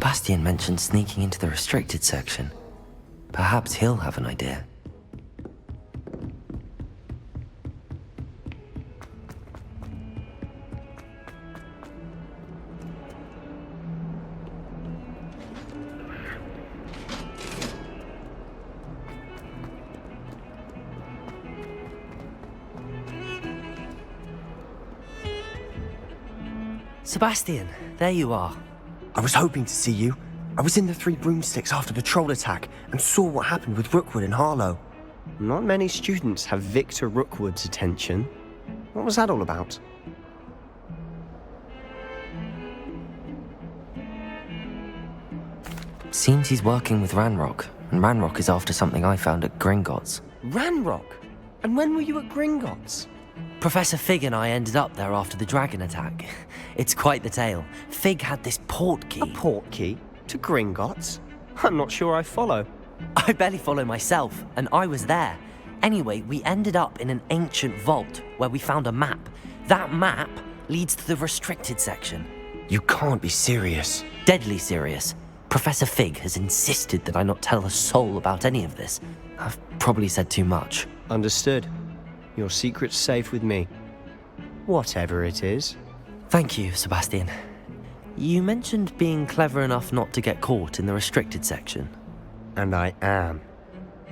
Sebastian mentioned sneaking into the restricted section. Perhaps he'll have an idea. Sebastian, there you are. I was hoping to see you. I was in the Three Broomsticks after the troll attack and saw what happened with Rookwood and Harlow. Not many students have Victor Rookwood's attention. What was that all about? Seems he's working with Ranrock, and Ranrock is after something I found at Gringotts. Ranrock? And when were you at Gringotts? Professor Fig and I ended up there after the dragon attack. It's quite the tale. Fig had this port key. A port key? To Gringotts? I'm not sure I follow. I barely follow myself, and I was there. Anyway, we ended up in an ancient vault where we found a map. That map leads to the restricted section. You can't be serious. Deadly serious. Professor Fig has insisted that I not tell a soul about any of this. I've probably said too much. Understood. Your secret's safe with me. Whatever it is. Thank you, Sebastian. You mentioned being clever enough not to get caught in the restricted section. And I am.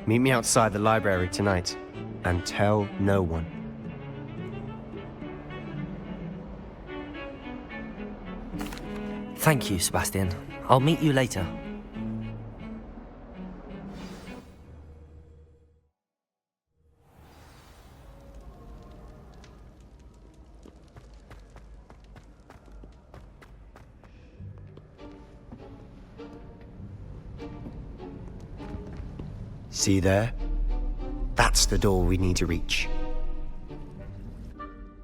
Meet me outside the library tonight, and tell no one. Thank you, Sebastian. I'll meet you later. See there? That's the door we need to reach.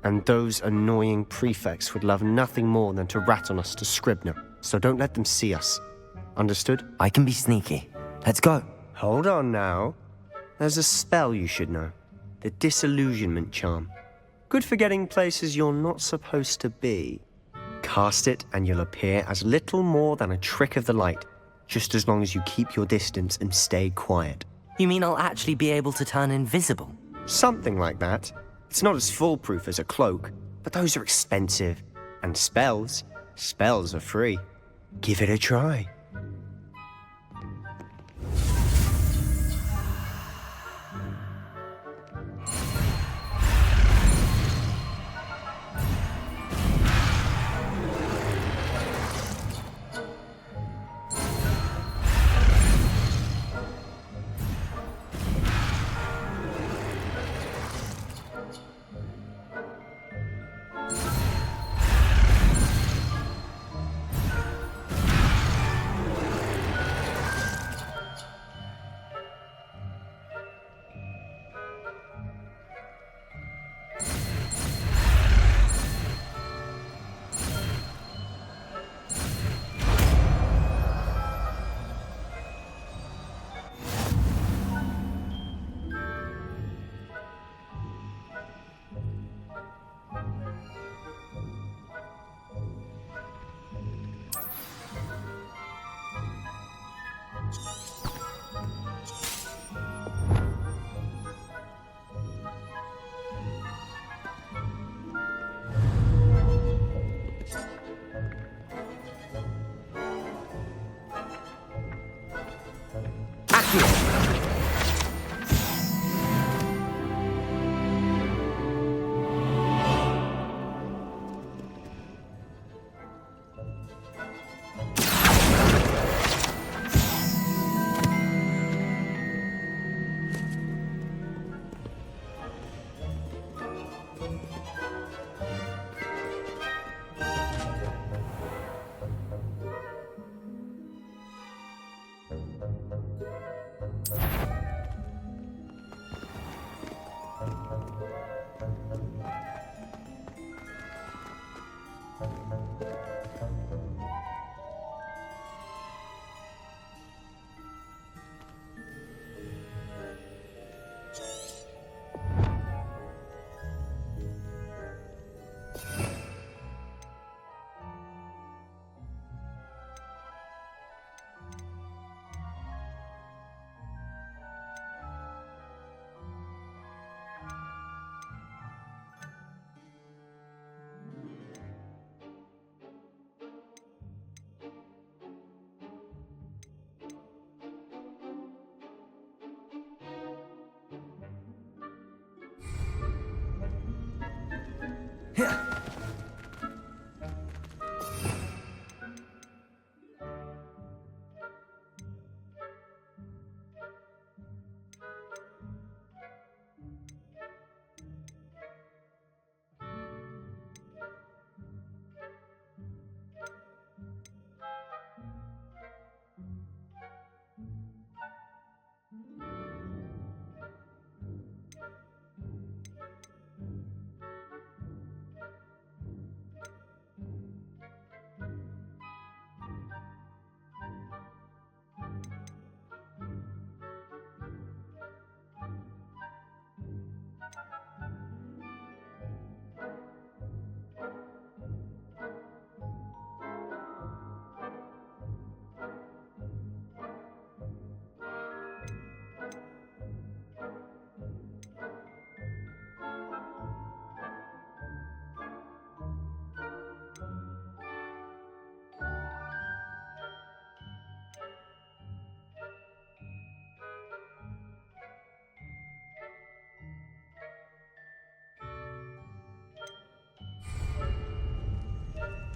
And those annoying prefects would love nothing more than to rat on us to Scribner, so don't let them see us. Understood? I can be sneaky. Let's go. Hold on now. There's a spell you should know. The Disillusionment Charm. Good for getting places you're not supposed to be. Cast it and you'll appear as little more than a trick of the light, just as long as you keep your distance and stay quiet. You mean I'll actually be able to turn invisible? Something like that. It's not as foolproof as a cloak, but those are expensive. And spells are free. Give it a try.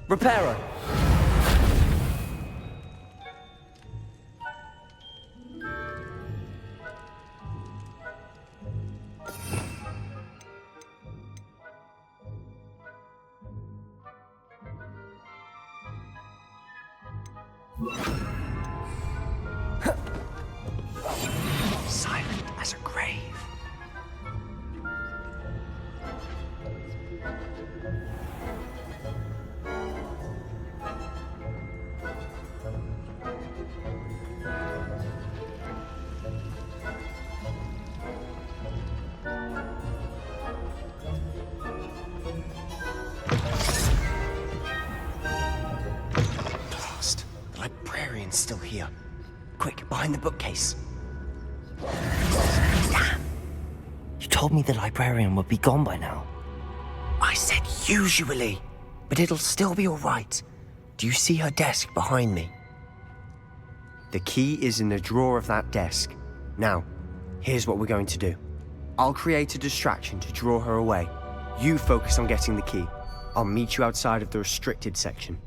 Reparo! Silent as a grave. Blast. The librarian's still here. Quick, behind the bookcase. You told me the librarian would be gone by now. I said usually, but it'll still be all right. Do you see her desk behind me? The key is in the drawer of that desk. Now, here's what we're going to do. I'll create a distraction to draw her away. You focus on getting the key. I'll meet you outside of the restricted section.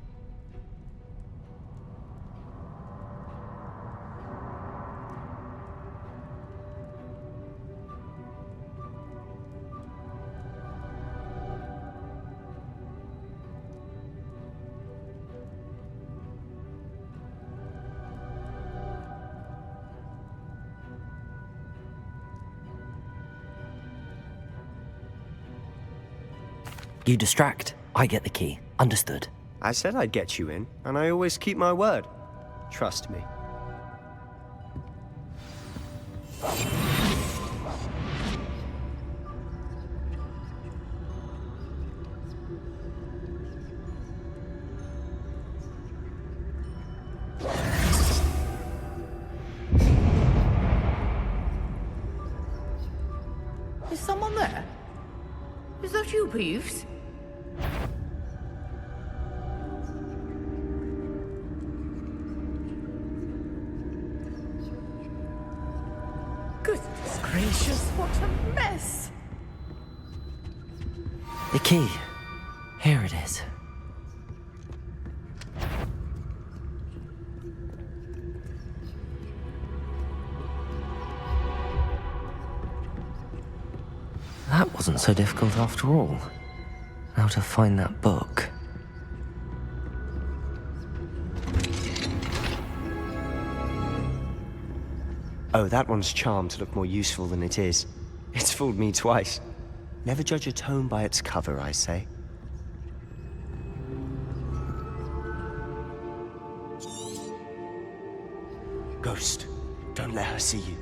You distract, I get the key. Understood. I said I'd get you in, and I always keep my word. Trust me. Is someone there? Is that you, Peeves? Goodness gracious, what a mess! The key. Here it is. That wasn't so difficult after all. Now to find that book. Oh, that one's charmed to look more useful than it is. It's fooled me twice. Never judge a tome by its cover, I say. Ghost, don't let her see you.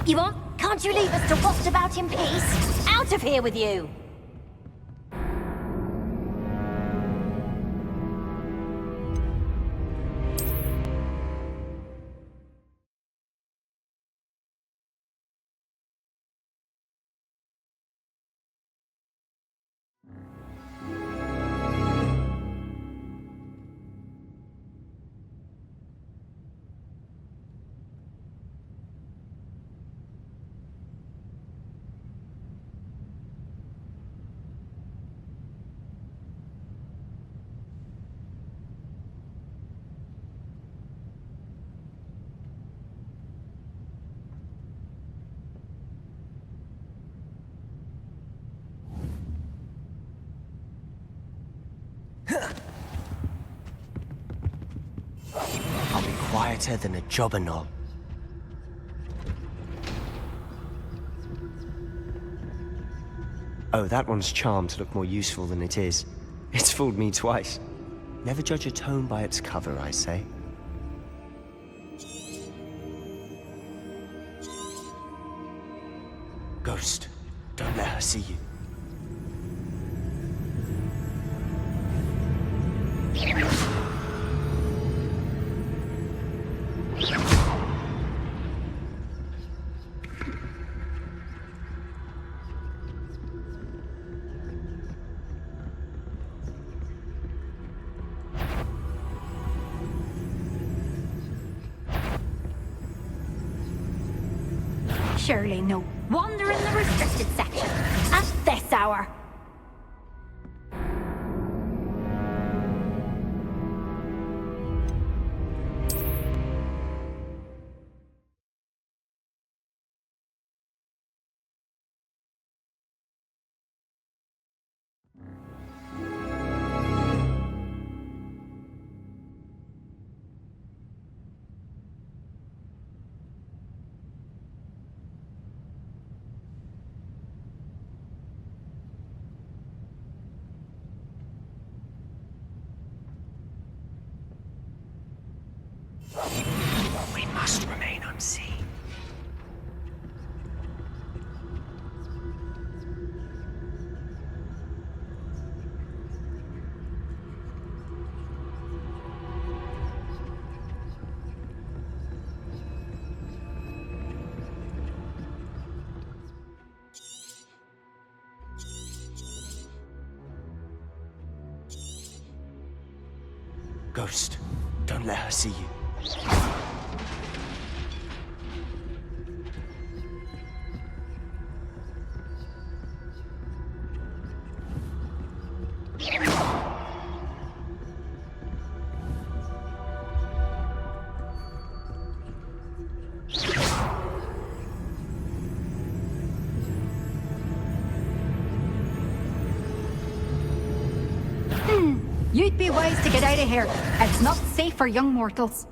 You want? Can't you leave us to waft about in peace? Out of here with you! I'll be quieter than a jobberknoll. Oh, that one's charmed to look more useful than it is. It's fooled me twice. Never judge a tome by its cover, I say. Ghost, don't let her see you. Surely no wonder in the restricted section at this hour. We must remain unseen. Ghost, don't let her see you. You'd be wise to get out of here. It's not safe for young mortals.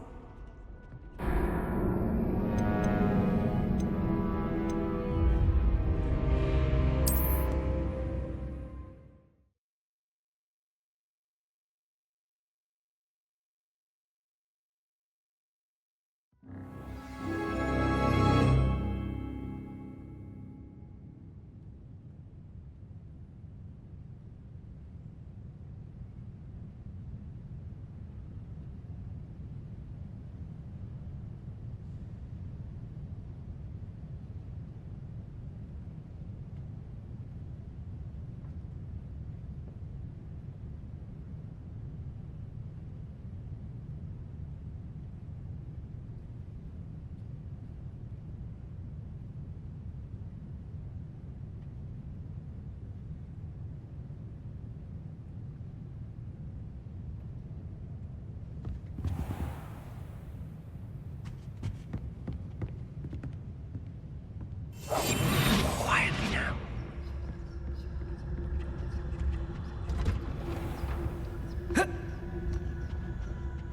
Quietly now.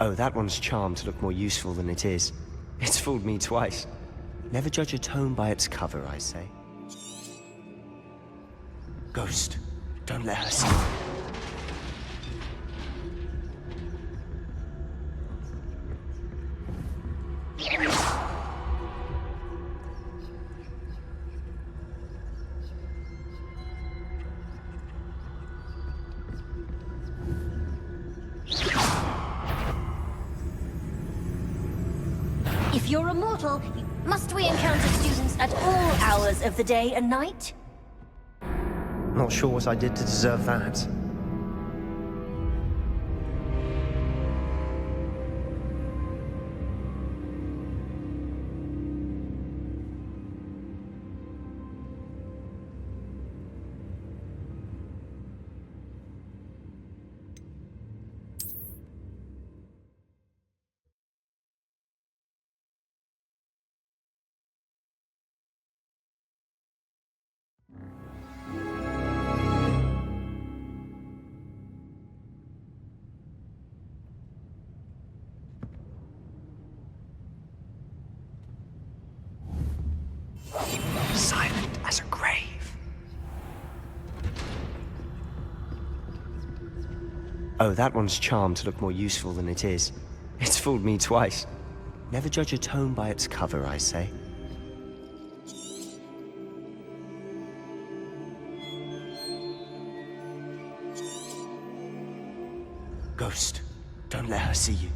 Oh, that one's charmed to look more useful than it is. It's fooled me twice. Never judge a tome by its cover, I say. Ghost, don't let her see you. If you're a mortal, must we encounter students at all hours of the day and night? Not sure what I did to deserve that. Silent as a grave. Oh, that one's charmed to look more useful than it is. It's fooled me twice. Never judge a tome by its cover, I say. Ghost, don't let her see you.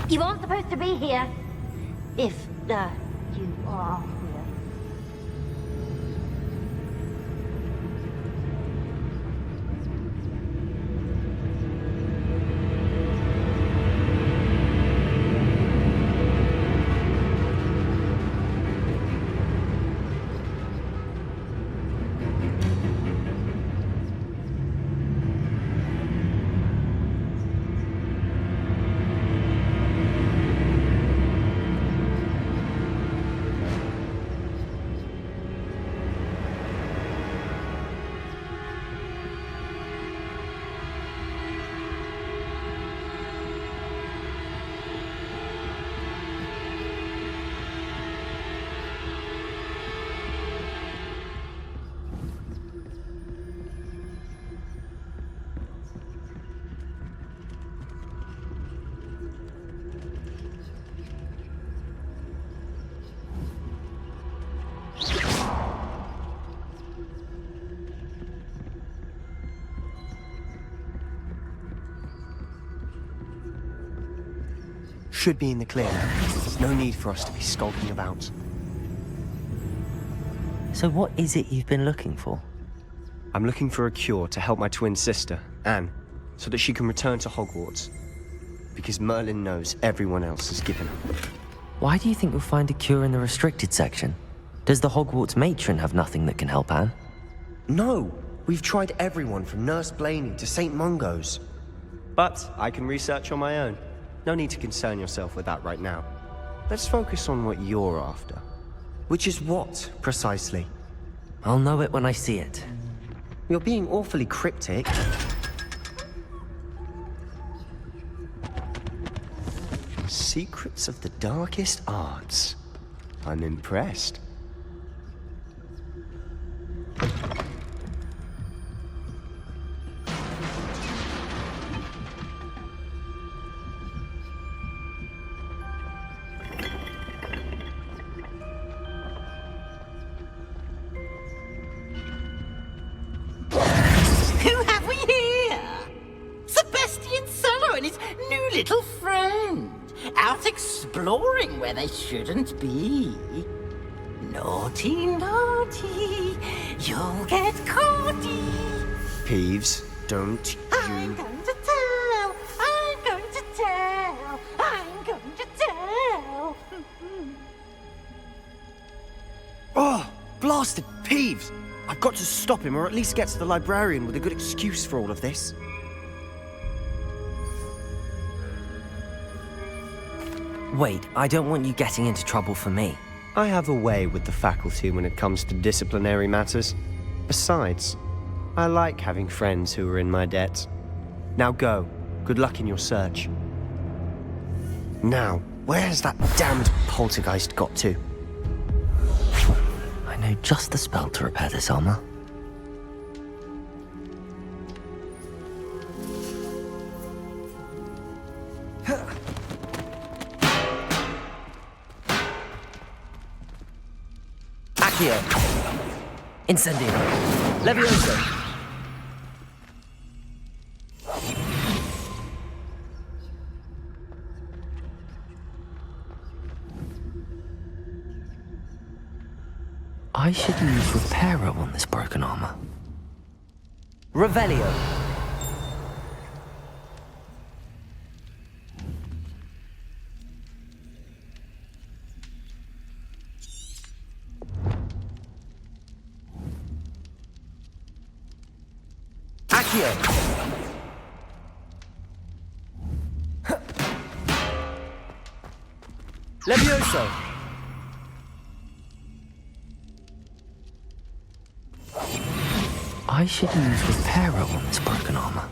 You aren't supposed to be here. If, you are here. Should be in the clear now. No need for us to be skulking about. So what is it you've been looking for? I'm looking for a cure to help my twin sister, Anne, so that she can return to Hogwarts. Because Merlin knows everyone else has given up. Why do you think you'll find a cure in the restricted section? Does the Hogwarts matron have nothing that can help Anne? No! We've tried everyone from Nurse Blaney to St. Mungo's. But I can research on my own. No need to concern yourself with that right now. Let's focus on what you're after. Which is what, precisely? I'll know it when I see it. You're being awfully cryptic. Secrets of the darkest arts. I'm impressed. Who have we here? Sebastian Solo and his new little friend. Out exploring where they shouldn't be. Naughty, naughty. You'll get caughty. Peeves, don't I'm you... going to tell. I'm going to tell. bastard Peeves! I've got to stop him, or at least get to the librarian with a good excuse for all of this. Wait, I don't want you getting into trouble for me. I have a way with the faculty when it comes to disciplinary matters. Besides, I like having friends who are in my debt. Now go. Good luck in your search. Now, where's that damned poltergeist got to? I know just the spell to repair this armor. Accio! Incendio! Levioso! I should use Reparo on this broken armor. Revelio! Accio! Levioso! I should use Reparo on this broken armor.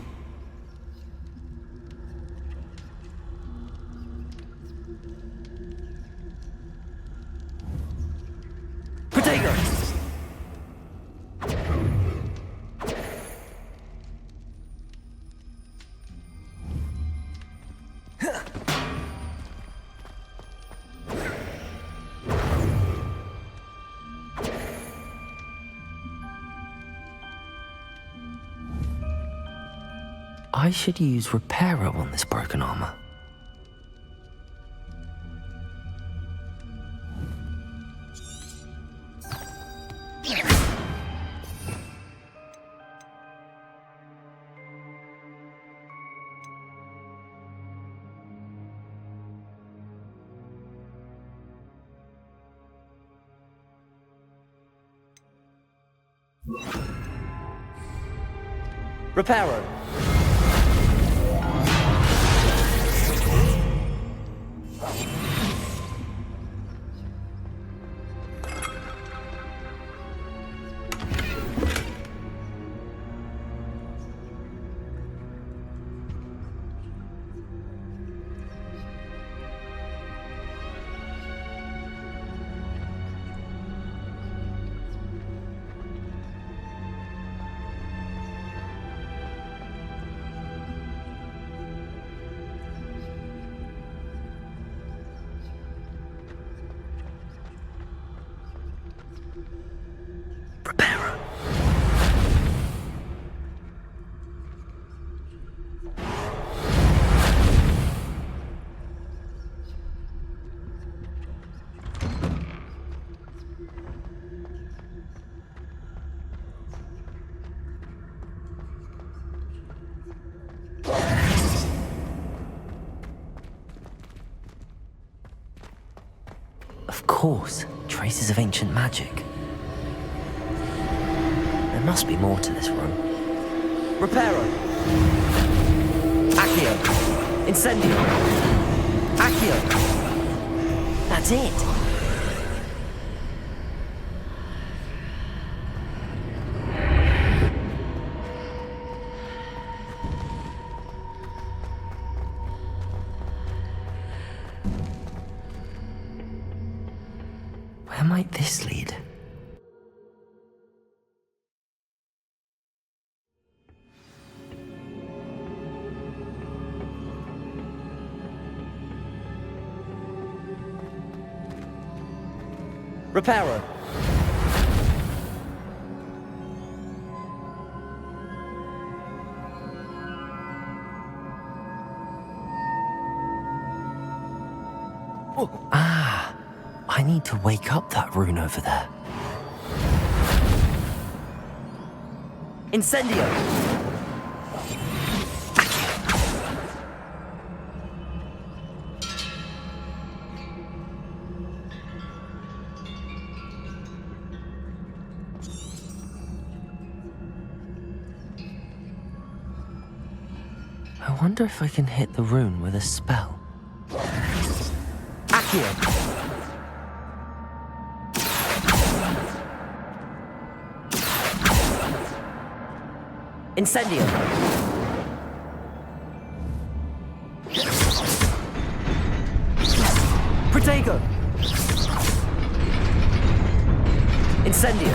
Protego! I should use Reparo on this broken armor. Reparo! Of course, traces of ancient magic. There must be more to this room. Reparo! Accio! Incendio! Accio! That's it! Where might this lead? Reparo! Ah! I need to wake up that rune over there. Incendio! I wonder if I can hit the rune with a spell. Accio! Incendio! Protego! Incendio!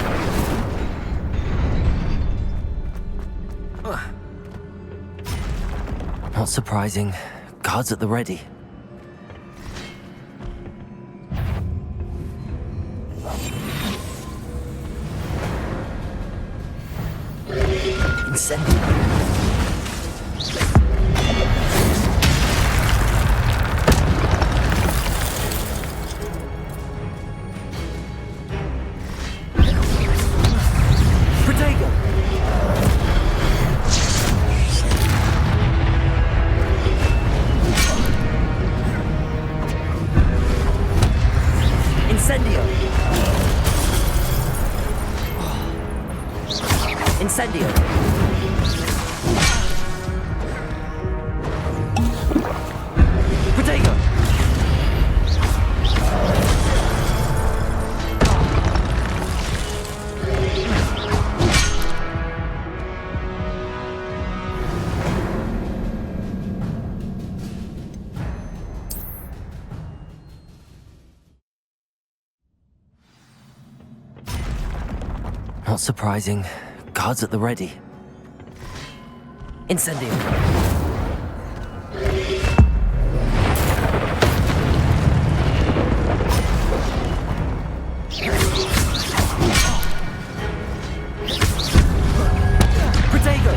Not surprising. Guards at the ready. Incendio! Protego! Incendio! Incendio! Protego! Not surprising. Guards at the ready. Incendio! Protego!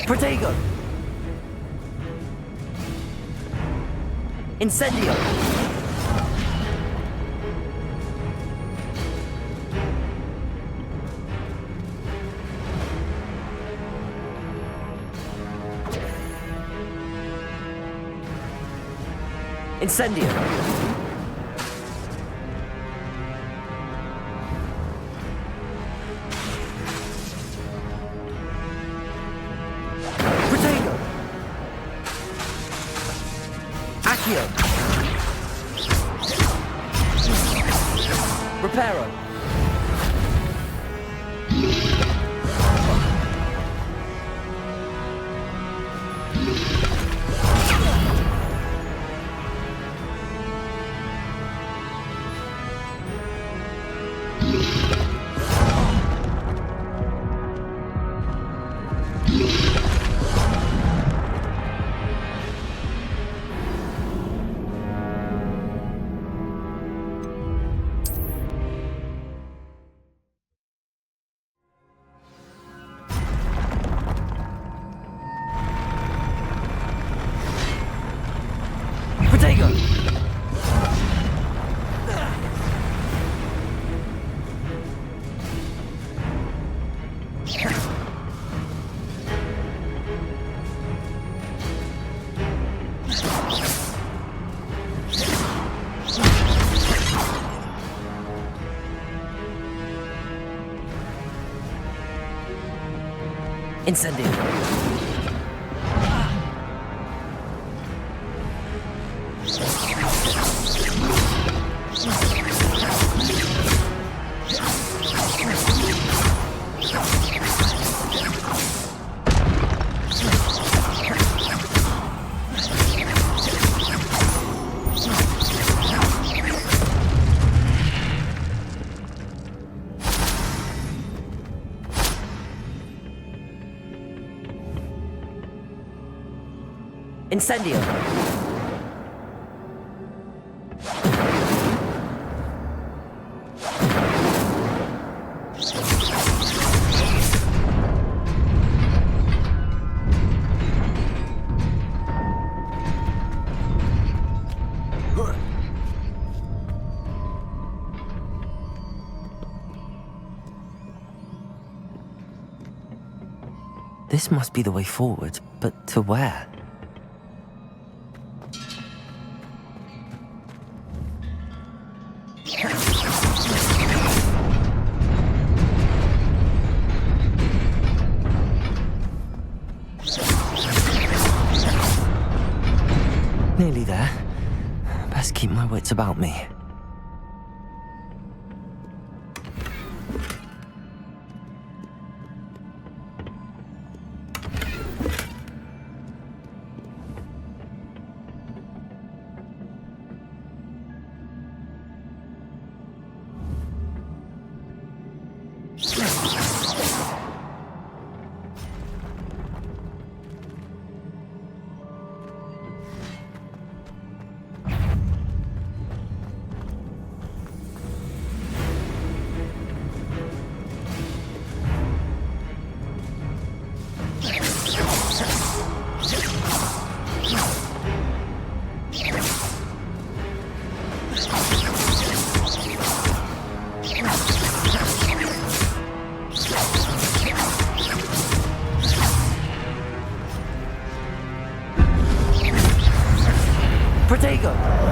Protego! Incendio! Incendio! Protego! Accio! Reparo! Protego! Incendio! Incendio! This must be the way forward, but to where? Nearly there. Best keep my wits about me. Protego!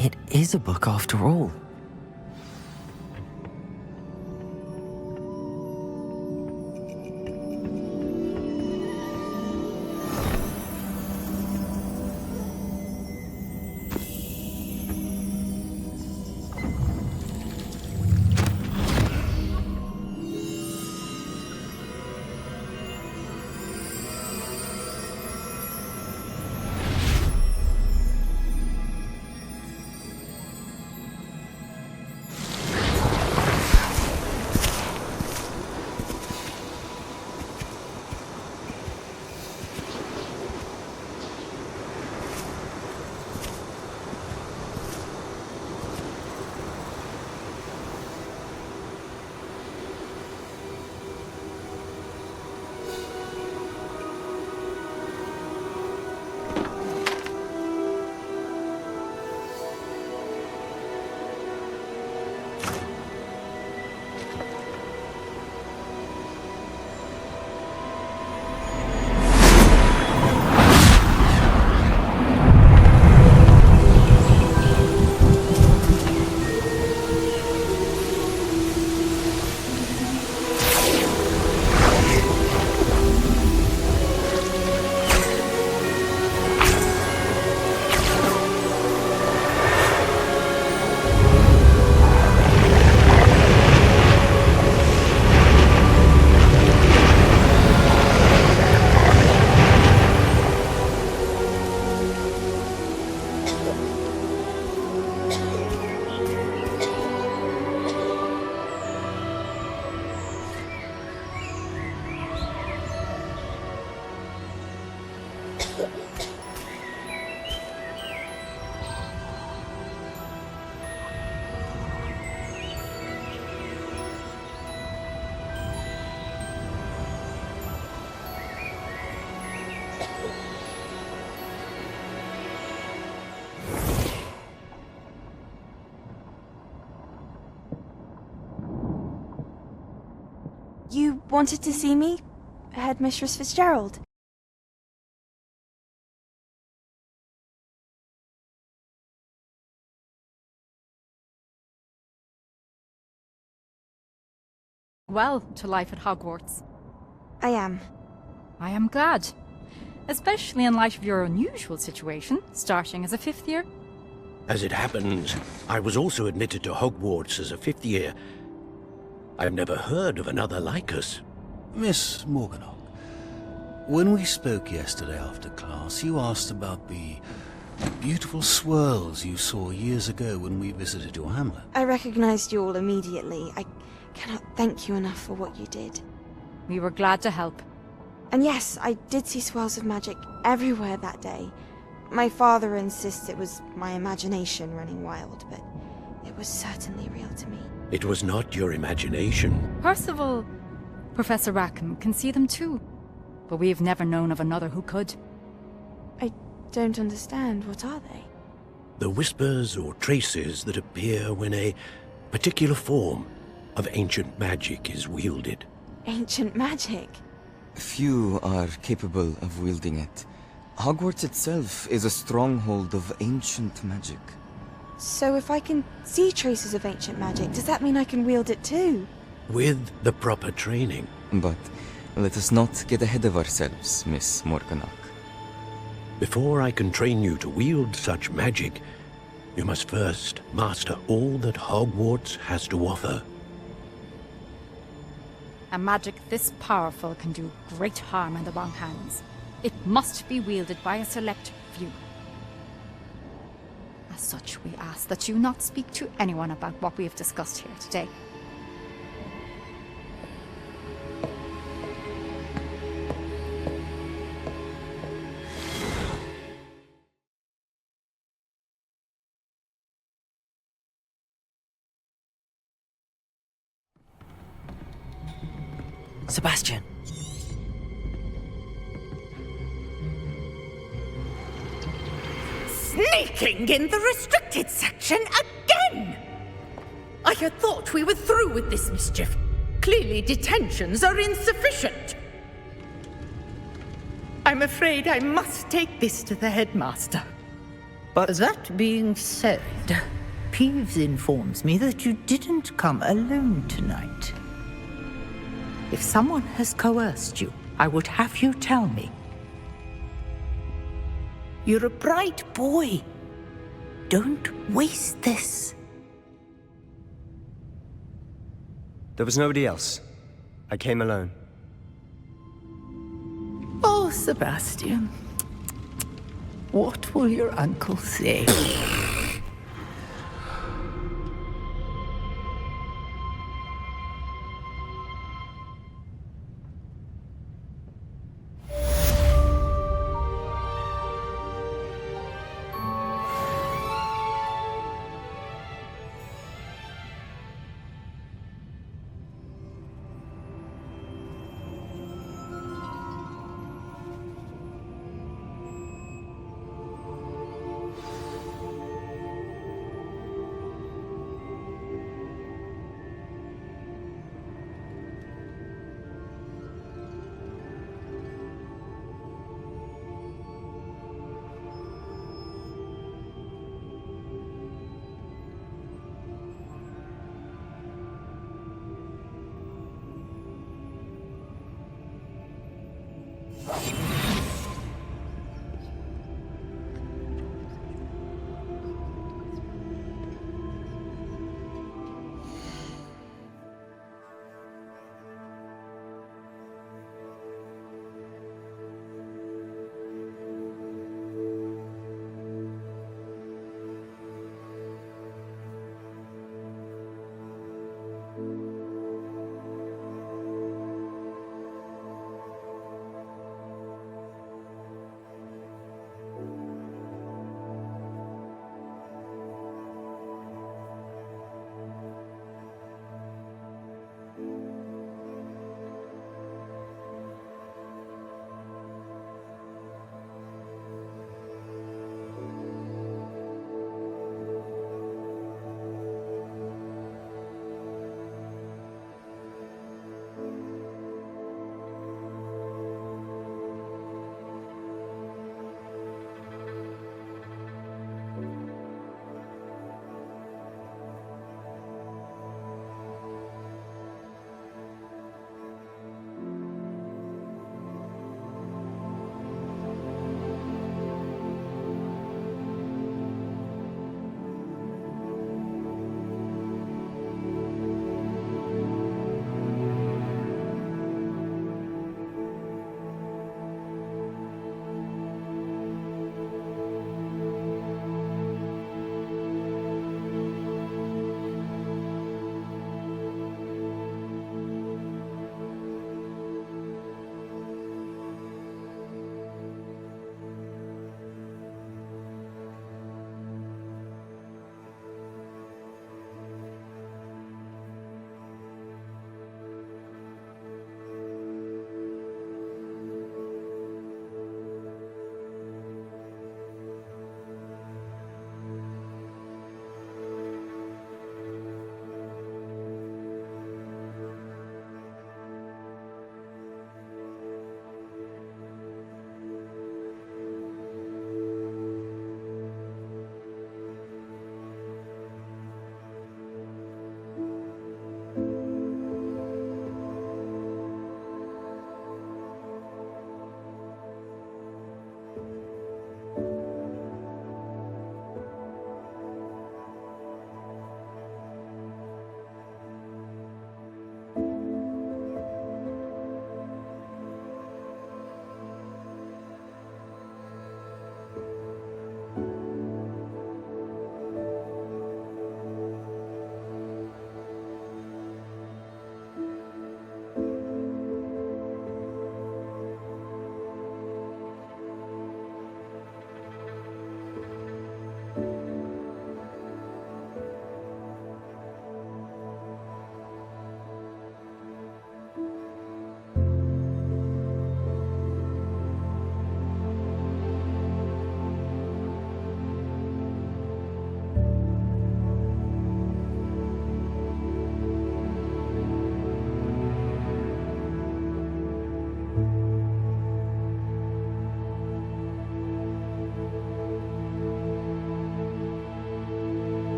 It is a book after all. You wanted to see me, Headmistress Fitzgerald? Well to life at Hogwarts. I am. I am glad. Especially in light of your unusual situation, starting as a 5th year. As it happens, I was also admitted to Hogwarts as a 5th year. I've never heard of another like us. Miss Morganach, when we spoke yesterday after class, you asked about the beautiful swirls you saw years ago when we visited your hamlet. I recognized you all immediately. I cannot thank you enough for what you did. We were glad to help. And yes, I did see swirls of magic everywhere that day. My father insists it was my imagination running wild, but it was certainly real to me. It was not your imagination. Percival, Professor Rackham can see them too. But we've never known of another who could. I don't understand. What are they? The whispers or traces that appear when a particular form of ancient magic is wielded. Ancient magic? Few are capable of wielding it. Hogwarts itself is a stronghold of ancient magic. So if I can see traces of ancient magic, does that mean I can wield it too? With the proper training. But let us not get ahead of ourselves, Miss Morganach. Before I can train you to wield such magic, you must first master all that Hogwarts has to offer. A magic this powerful can do great harm in the wrong hands. It must be wielded by a select few. As such, we ask that you not speak to anyone about what we have discussed here today. Sebastian. Sneaking in the restricted section again! I had thought we were through with this mischief. Clearly detentions are insufficient. I'm afraid I must take this to the headmaster. But That being said, Peeves informs me that you didn't come alone tonight. If someone has coerced you, I would have you tell me. You're a bright boy. Don't waste this. there was nobody else. I came alone. Oh, Sebastian. What will your uncle say?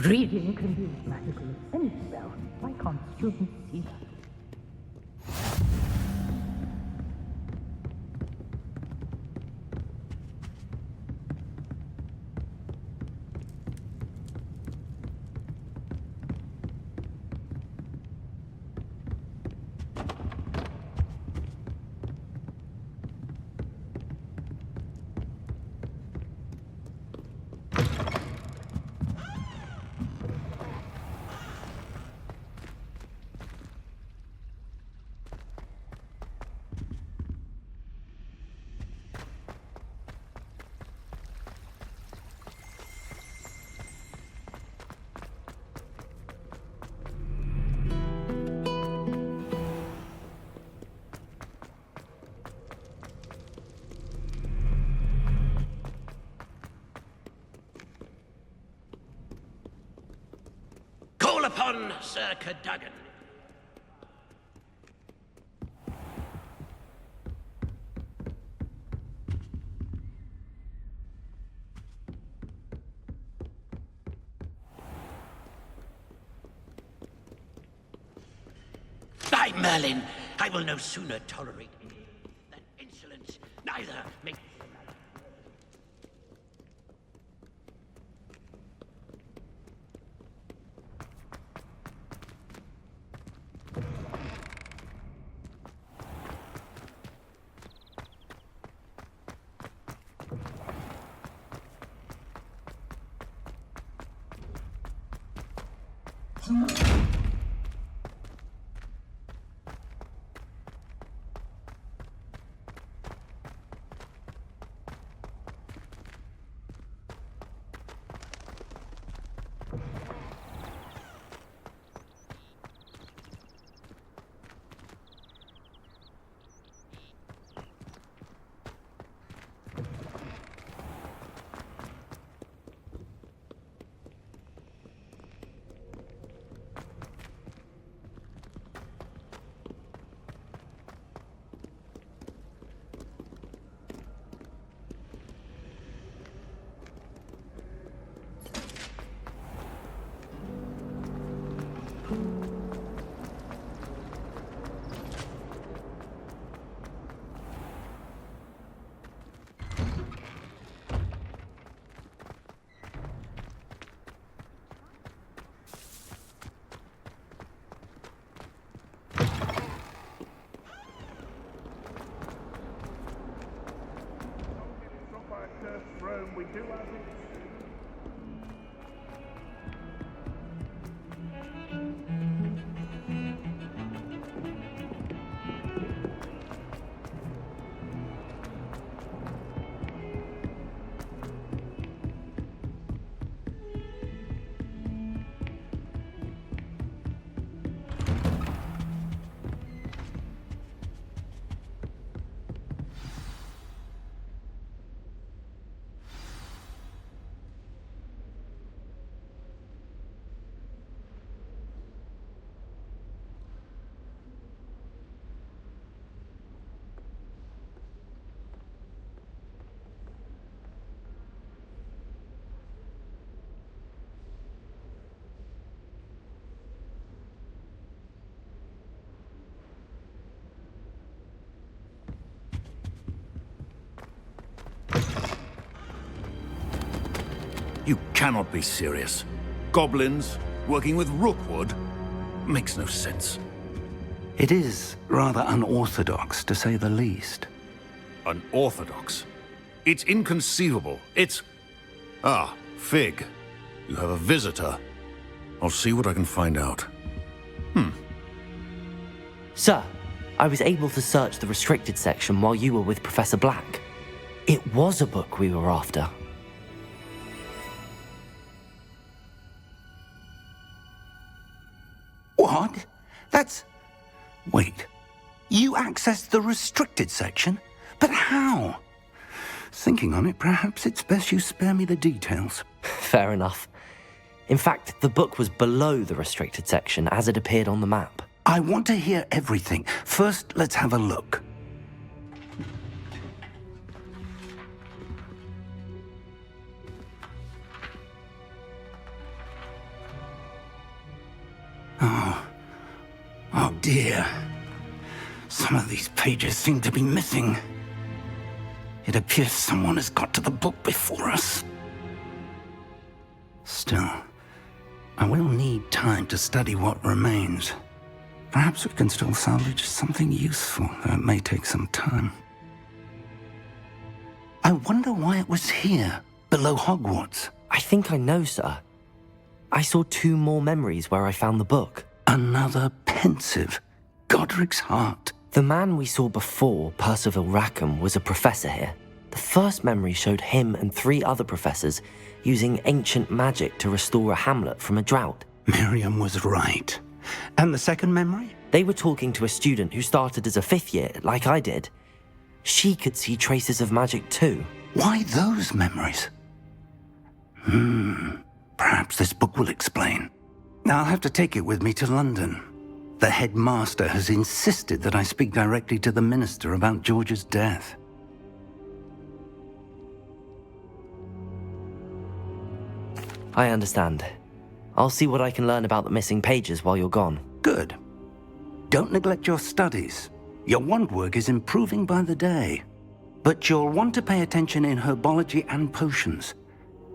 Reading can be as magical as any spell. Why can't students see that? Call upon Sir Cadogan. By Merlin, I will no sooner tolerate than insolence, neither make... We do as it You cannot be serious. Goblins working with Rookwood makes no sense. It is rather unorthodox, to say the least. Unorthodox? It's inconceivable. It's... Ah, Fig. You have a visitor. I'll see what I can find out. Sir, I was able to search the restricted section while you were with Professor Black. It was a book we were after. What? That's... Wait. You accessed the restricted section? But how? Thinking on it, perhaps it's best you spare me the details. Fair enough. In fact, the book was below the restricted section as it appeared on the map. I want to hear everything. First, let's have a look. Oh dear. Some of these pages seem to be missing. It appears someone has got to the book before us. Still, I will need time to study what remains. Perhaps we can still salvage something useful, though it may take some time. I wonder why it was here, below Hogwarts. I think I know, sir. I saw 2 more memories where I found the book. Another pensive. Godric's heart. The man we saw before, Percival Rackham, was a professor here. The first memory showed him and 3 other professors using ancient magic to restore a hamlet from a drought. Miriam was right. And the second memory? They were talking to a student who started as a 5th year, like I did. She could see traces of magic too. Why those memories? Perhaps this book will explain. I'll have to take it with me to London. The headmaster has insisted that I speak directly to the minister about George's death. I understand. I'll see what I can learn about the missing pages while you're gone. Good. Don't neglect your studies. Your wand work is improving by the day. But you'll want to pay attention in herbology and potions.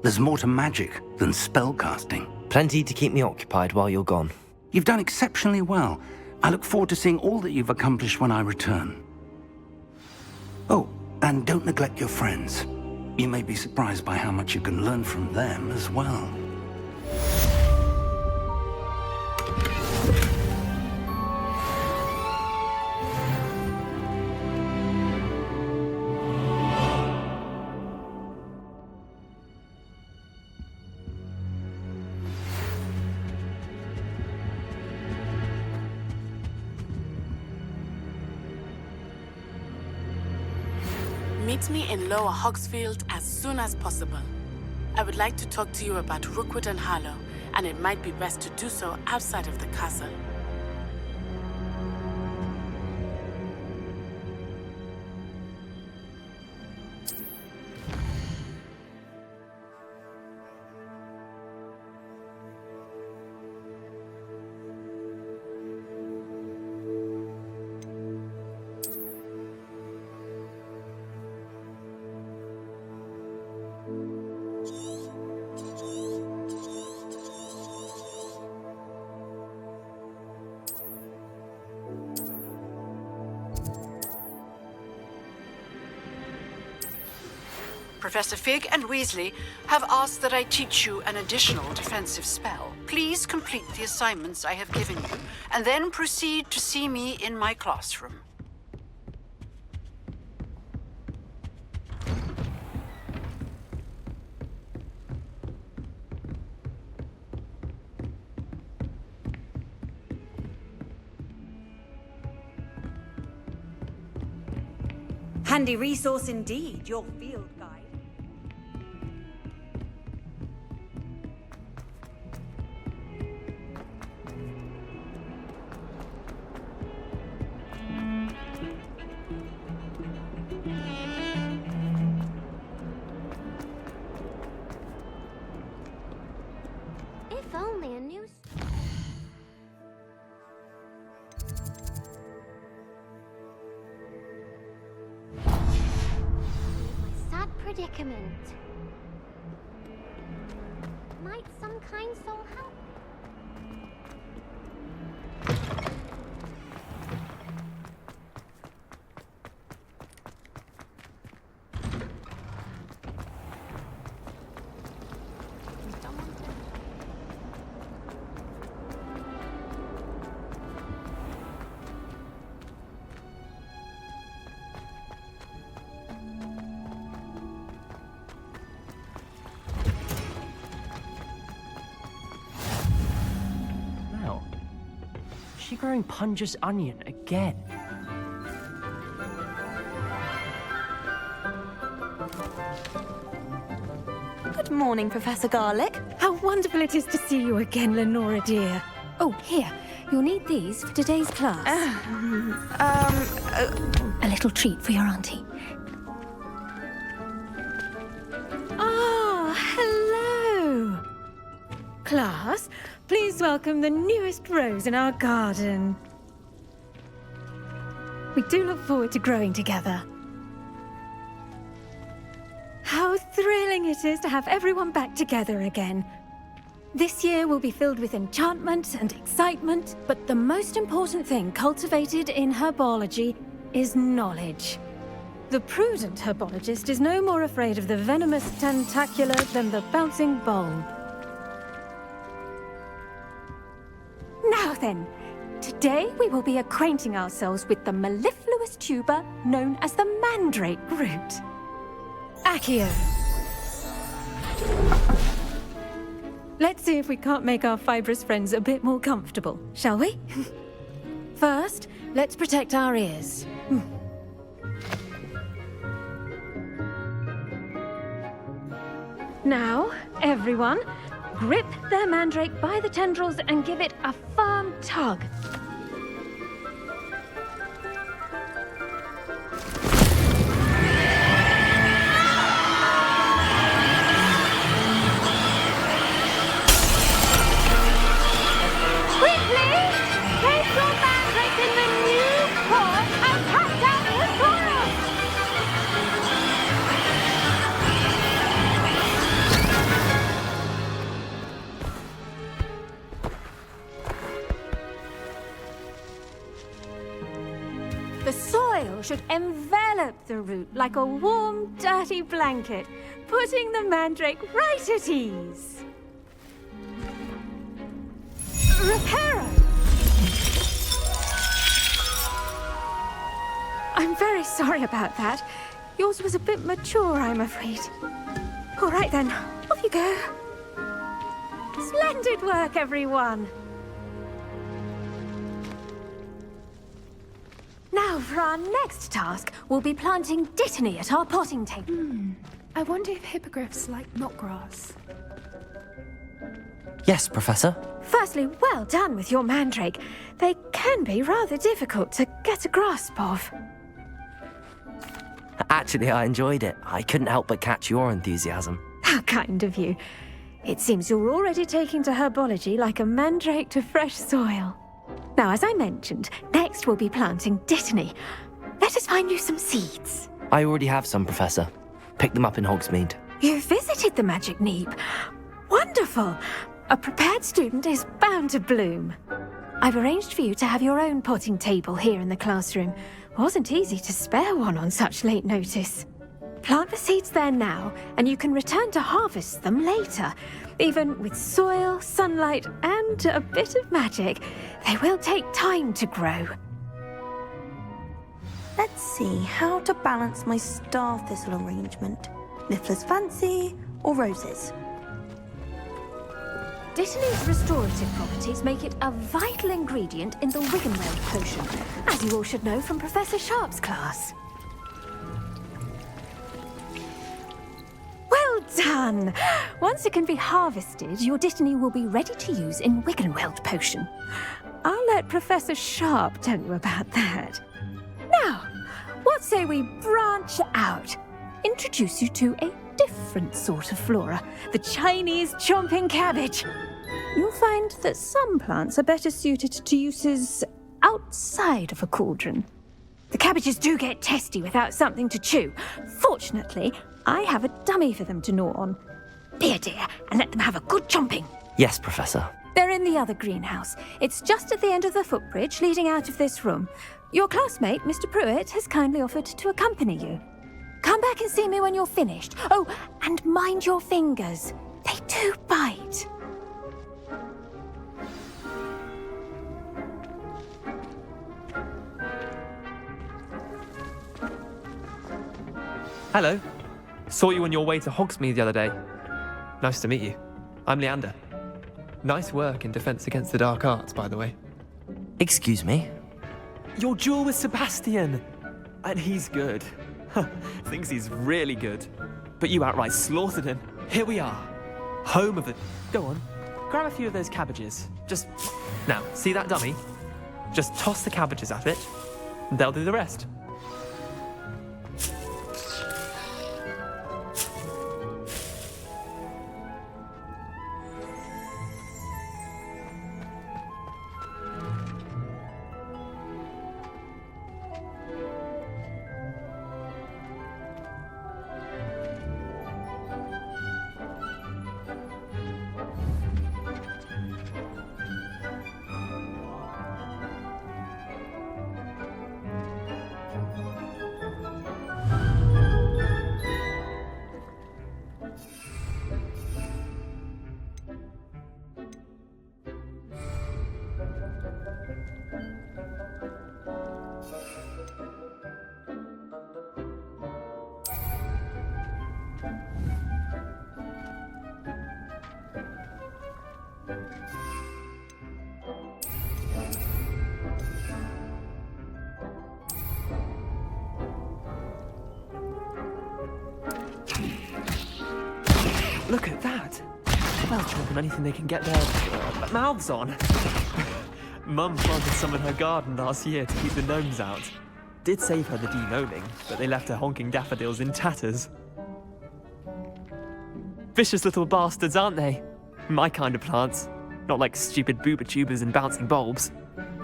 There's more to magic than spellcasting. Plenty to keep me occupied while you're gone. You've done exceptionally well. I look forward to seeing all that you've accomplished when I return. Oh, and don't neglect your friends. You may be surprised by how much you can learn from them as well. Meet me in Lower Hogsfield as soon as possible. I would like to talk to you about Rookwood and Harlow, and it might be best to do so outside of the castle. Professor Fig and Weasley have asked that I teach you an additional defensive spell. Please complete the assignments I have given you, and then proceed to see me in my classroom. Handy resource indeed, your field guide. If only a new... Sad predicament. Might some kind soul help? Is she growing Punja's onion again? Good morning, Professor Garlick. How wonderful it is to see you again, Lenora dear. Oh, here. You'll need these for today's class. A little treat for your auntie. Ah, hello. Class, please welcome the newest rose in our garden. We do look forward to growing together. How thrilling it is to have everyone back together again. This year will be filled with enchantment and excitement, but the most important thing cultivated in herbology is knowledge. The prudent herbologist is no more afraid of the venomous tentacula than the bouncing bulb. Now then, today we will be acquainting ourselves with the mellifluous tuber known as the mandrake root. Accio. Let's see if we can't make our fibrous friends a bit more comfortable, shall we? First, let's protect our ears. Now, everyone, grip their mandrake by the tendrils and give it a firm tug. The soil should envelop the root like a warm, dirty blanket, putting the mandrake right at ease. Reparo! I'm very sorry about that. Yours was a bit mature, I'm afraid. All right then, off you go. Splendid work, everyone. Now, for our next task, we'll be planting dittany at our potting table. I wonder if hippogriffs like knotgrass. Yes, Professor. Firstly, well done with your mandrake. They can be rather difficult to get a grasp of. Actually, I enjoyed it. I couldn't help but catch your enthusiasm. How kind of you. It seems you're already taking to herbology like a mandrake to fresh soil. Now, as I mentioned, next we'll be planting dittany. Let us find you some seeds. I already have some, Professor. Picked them up in Hogsmeade. You visited the Magic Neep. Wonderful. A prepared student is bound to bloom. I've arranged for you to have your own potting table here in the classroom. Wasn't easy to spare one on such late notice. Plant the seeds there now, and you can return to harvest them later. Even with soil, sunlight, and a bit of magic, they will take time to grow. Let's see how to balance my star thistle arrangement. Niffler's fancy or roses? Dittany's restorative properties make it a vital ingredient in the Wiggenweld potion, as you all should know from Professor Sharp's class. Well done! Once it can be harvested, your dittany will be ready to use in Wiggenweld potion. I'll let Professor Sharp tell you about that. Now, what say we branch out? Introduce you to a different sort of flora, the Chinese chomping cabbage. You'll find that some plants are better suited to uses outside of a cauldron. The cabbages do get testy without something to chew. Fortunately, I have a dummy for them to gnaw on. Be a dear and let them have a good chomping. Yes, Professor. They're in the other greenhouse. It's just at the end of the footbridge leading out of this room. Your classmate, Mr. Pruitt, has kindly offered to accompany you. Come back and see me when you're finished. Oh, and mind your fingers. They do bite. Hello. Saw you on your way to Hogsmeade the other day. Nice to meet you. I'm Leander. Nice work in Defense Against the Dark Arts, by the way. Excuse me? Your duel with Sebastian! And he's good. Thinks he's really good. But you outright slaughtered him. here we are. Home of the... Go on, grab a few of those cabbages. Just... Now, see that dummy? Just toss the cabbages at it, and they'll do the rest. Look at that! Well, chomping anything they can get their mouths on. Mum planted some in her garden last year to keep the gnomes out. Did save her the de-gnoming, but they left her honking daffodils in tatters. Vicious little bastards, aren't they? My kind of plants. Not like stupid booba tubers and bouncing bulbs.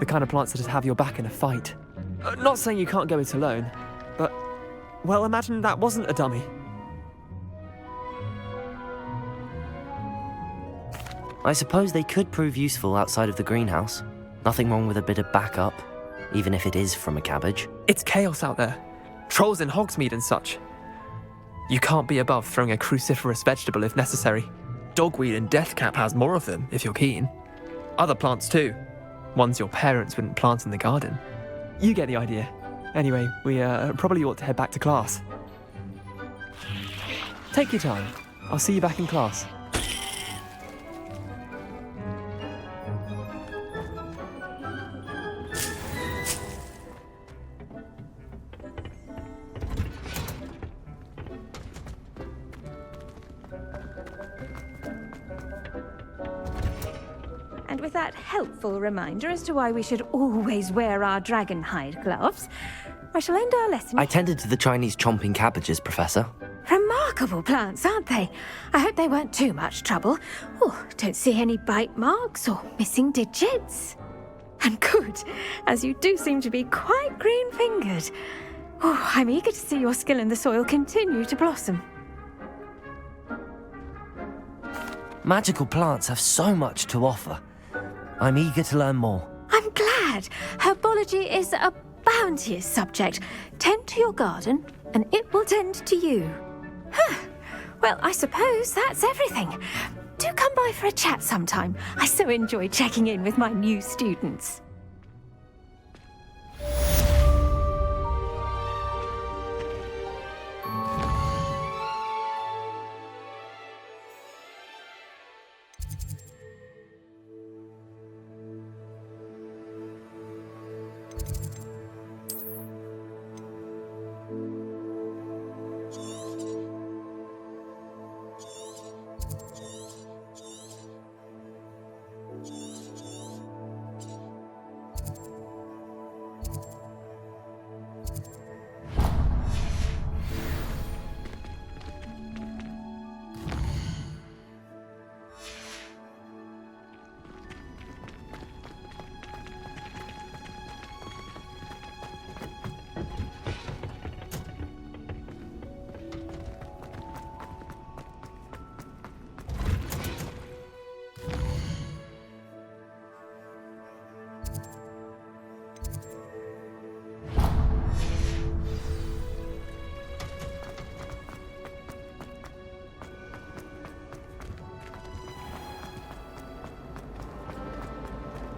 The kind of plants that'd have your back in a fight. Not saying you can't go it alone, but... Well, imagine that wasn't a dummy. I suppose they could prove useful outside of the greenhouse. Nothing wrong with a bit of backup, even if it is from a cabbage. It's chaos out there. Trolls in Hogsmeade and such. You can't be above throwing a cruciferous vegetable if necessary. Dogweed and deathcap has more of them, if you're keen. Other plants too. Ones your parents wouldn't plant in the garden. You get the idea. Anyway, we probably ought to head back to class. Take your time. I'll see you back in class. And with that helpful reminder as to why we should always wear our dragon hide gloves, I shall end our lesson. I tended to the Chinese chomping cabbages, Professor. Remarkable plants, aren't they? I hope they weren't too much trouble. Oh, don't see any bite marks or missing digits. And good, as you do seem to be quite green-fingered. Oh, I'm eager to see your skill in the soil continue to blossom. Magical plants have so much to offer. I'm eager to learn more. I'm glad. Herbology is a bounteous subject. Tend to your garden, and it will tend to you. Well, I suppose that's everything. Do come by for a chat sometime. I so enjoy checking in with my new students.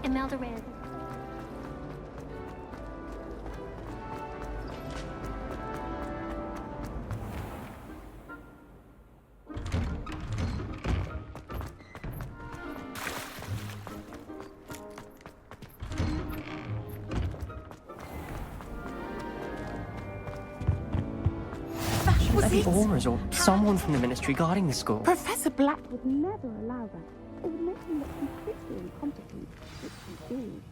Imelda Rand. That was are the Aurors or someone from the Ministry guarding the school? Professor Black would never allow that. It would make him look completely incompetent, which he is.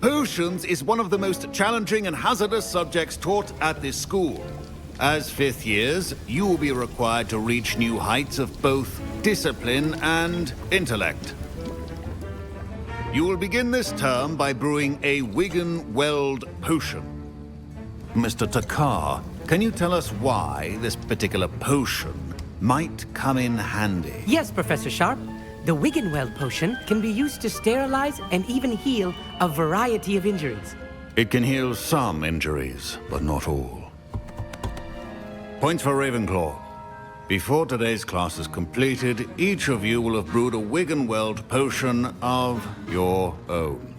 Potions is one of the most challenging and hazardous subjects taught at this school. As fifth years, you will be required to reach new heights of both discipline and intellect. You will begin this term by brewing a Wigan-Weld potion. Mr. Takar, can you tell us why this particular potion might come in handy? Yes, Professor Sharp. The Wigan-Weld potion can be used to sterilize and even heal a variety of injuries. It can heal some injuries, but not all. Points for Ravenclaw. Before today's class is completed, each of you will have brewed a Wigan-Weld potion of your own.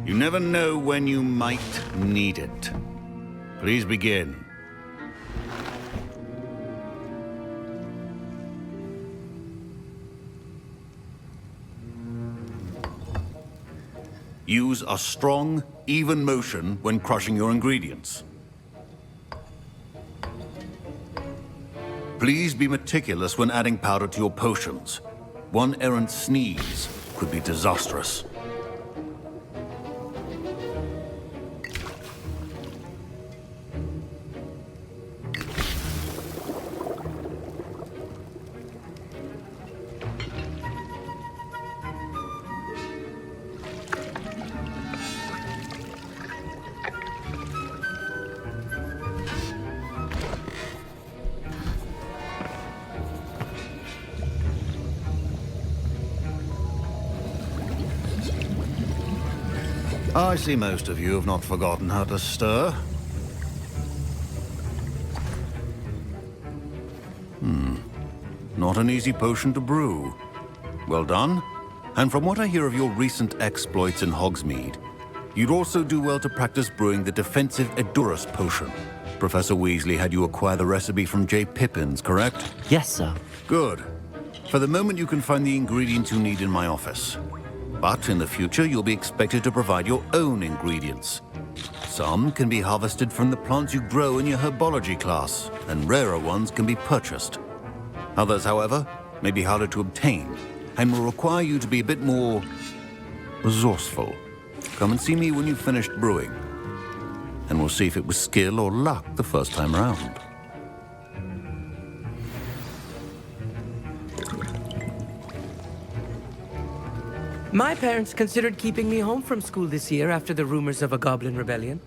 You never know when you might need it. Please begin. Use a strong, even motion when crushing your ingredients. Please be meticulous when adding powder to your potions. One errant sneeze could be disastrous. I see most of you have not forgotten how to stir. Not an easy potion to brew. Well done. And from what I hear of your recent exploits in Hogsmeade, you'd also do well to practice brewing the defensive Edurus potion. Professor Weasley had you acquire the recipe from J. Pippins, correct? Yes, sir. Good. For the moment, you can find the ingredients you need in my office. But in the future, you'll be expected to provide your own ingredients. Some can be harvested from the plants you grow in your herbology class, and rarer ones can be purchased. Others, however, may be harder to obtain, and will require you to be a bit more resourceful. Come and see me when you've finished brewing, and we'll see if it was skill or luck the first time round. My parents considered keeping me home from school this year after the rumors of a goblin rebellion.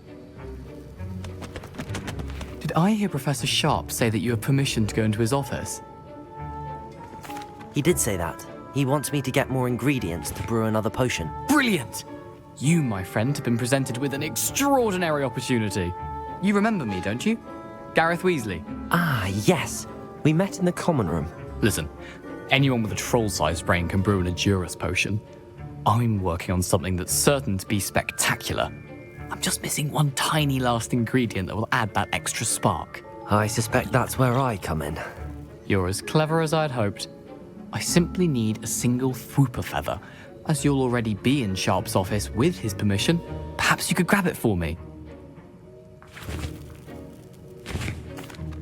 Did I hear Professor Sharp say that you have permission to go into his office? He did say that. He wants me to get more ingredients to brew another potion. Brilliant! You, my friend, have been presented with an extraordinary opportunity. You remember me, don't you? Gareth Weasley. Ah, yes. We met in the common room. Listen, anyone with a troll-sized brain can brew an Edurus potion. I'm working on something that's certain to be spectacular. I'm just missing one tiny last ingredient that will add that extra spark. I suspect that's where I come in. You're as clever as I'd hoped. I simply need a single Fwooper feather. As you'll already be in Sharp's office with his permission, perhaps you could grab it for me.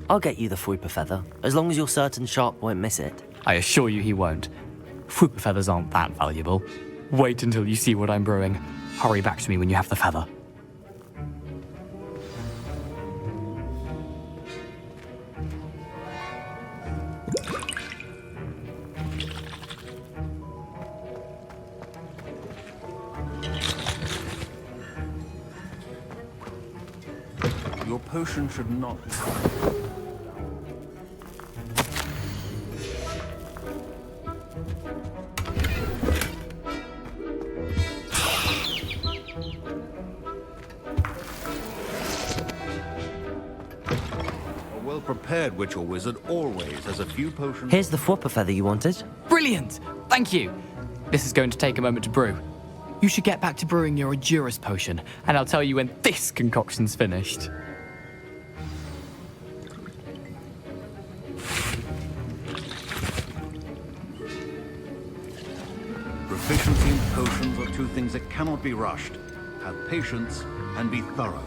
I'll get you the Fwooper feather, as long as you're certain Sharp won't miss it. I assure you he won't. Fwooper feathers aren't that valuable. Wait until you see what I'm brewing. Hurry back to me when you have the feather. Your potion should not... A well-prepared witch or wizard always has a few potions... Here's the Fwooper feather you wanted. Brilliant! Thank you! This is going to take a moment to brew. You should get back to brewing your Edurus potion, and I'll tell you when this concoction's finished. Proficiency in potions are you things that cannot be rushed. Have patience and be thorough.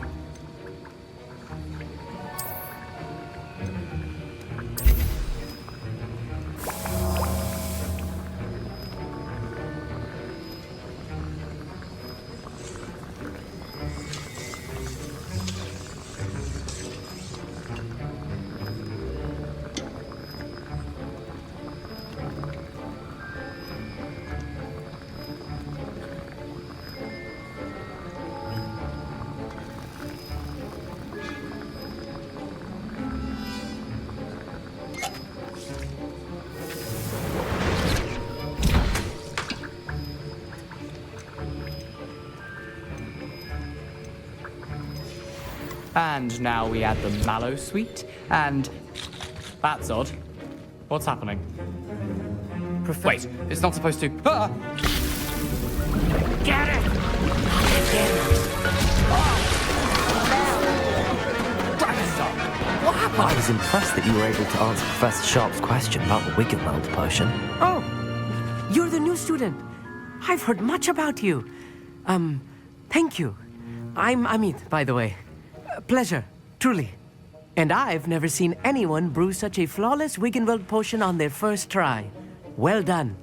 And now we add the mallow sweet, and... That's odd. What's happening? Wait, it's not supposed to... Ah! Get it! What happened? I was impressed that you were able to answer Professor Sharp's question about the Wiggenweld potion. Oh, you're the new student. I've heard much about you. Thank you. I'm Amit, by the way. Pleasure, truly. And I've never seen anyone brew such a flawless Wiggenweld potion on their first try. Well done.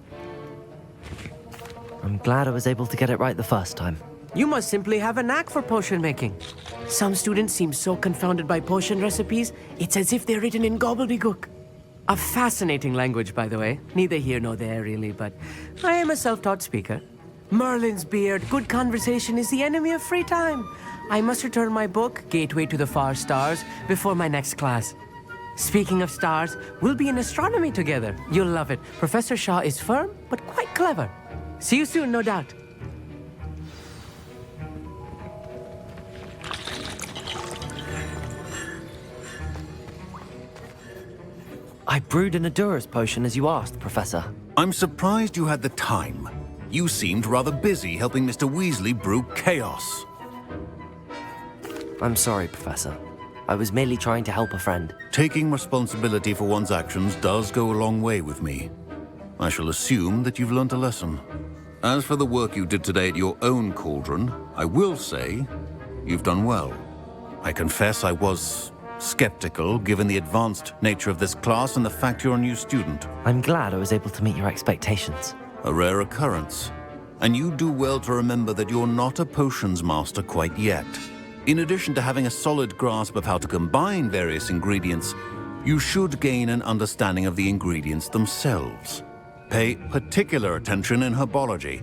I'm glad I was able to get it right the first time. You must simply have a knack for potion making. Some students seem so confounded by potion recipes, it's as if they're written in gobbledygook. A fascinating language, by the way. Neither here nor there, really, but I am a self-taught speaker. Merlin's beard, good conversation is the enemy of free time. I must return my book, Gateway to the Far Stars, before my next class. Speaking of stars, we'll be in astronomy together. You'll love it. Professor Shaw is firm, but quite clever. See you soon, no doubt. I brewed an Adura's potion as you asked, Professor. I'm surprised you had the time. You seemed rather busy helping Mr. Weasley brew chaos. I'm sorry, Professor. I was merely trying to help a friend. Taking responsibility for one's actions does go a long way with me. I shall assume that you've learnt a lesson. As for the work you did today at your own cauldron, I will say you've done well. I confess I was skeptical, given the advanced nature of this class and the fact you're a new student. I'm glad I was able to meet your expectations. A rare occurrence. And you do well to remember that you're not a potions master quite yet. In addition to having a solid grasp of how to combine various ingredients, you should gain an understanding of the ingredients themselves. Pay particular attention in herbology.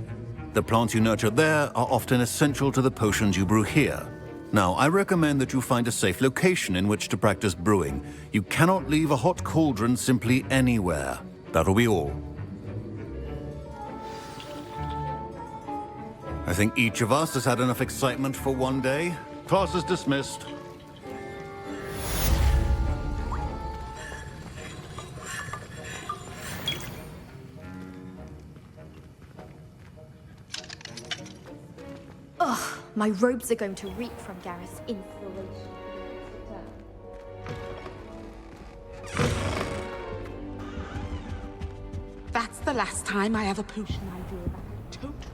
The plants you nurture there are often essential to the potions you brew here. Now, I recommend that you find a safe location in which to practice brewing. You cannot leave a hot cauldron simply anywhere. That'll be all. I think each of us has had enough excitement for one day. Class is dismissed. Ugh, my robes are going to reek from Gareth's influence. That's the last time I have a potion idea that I don't try.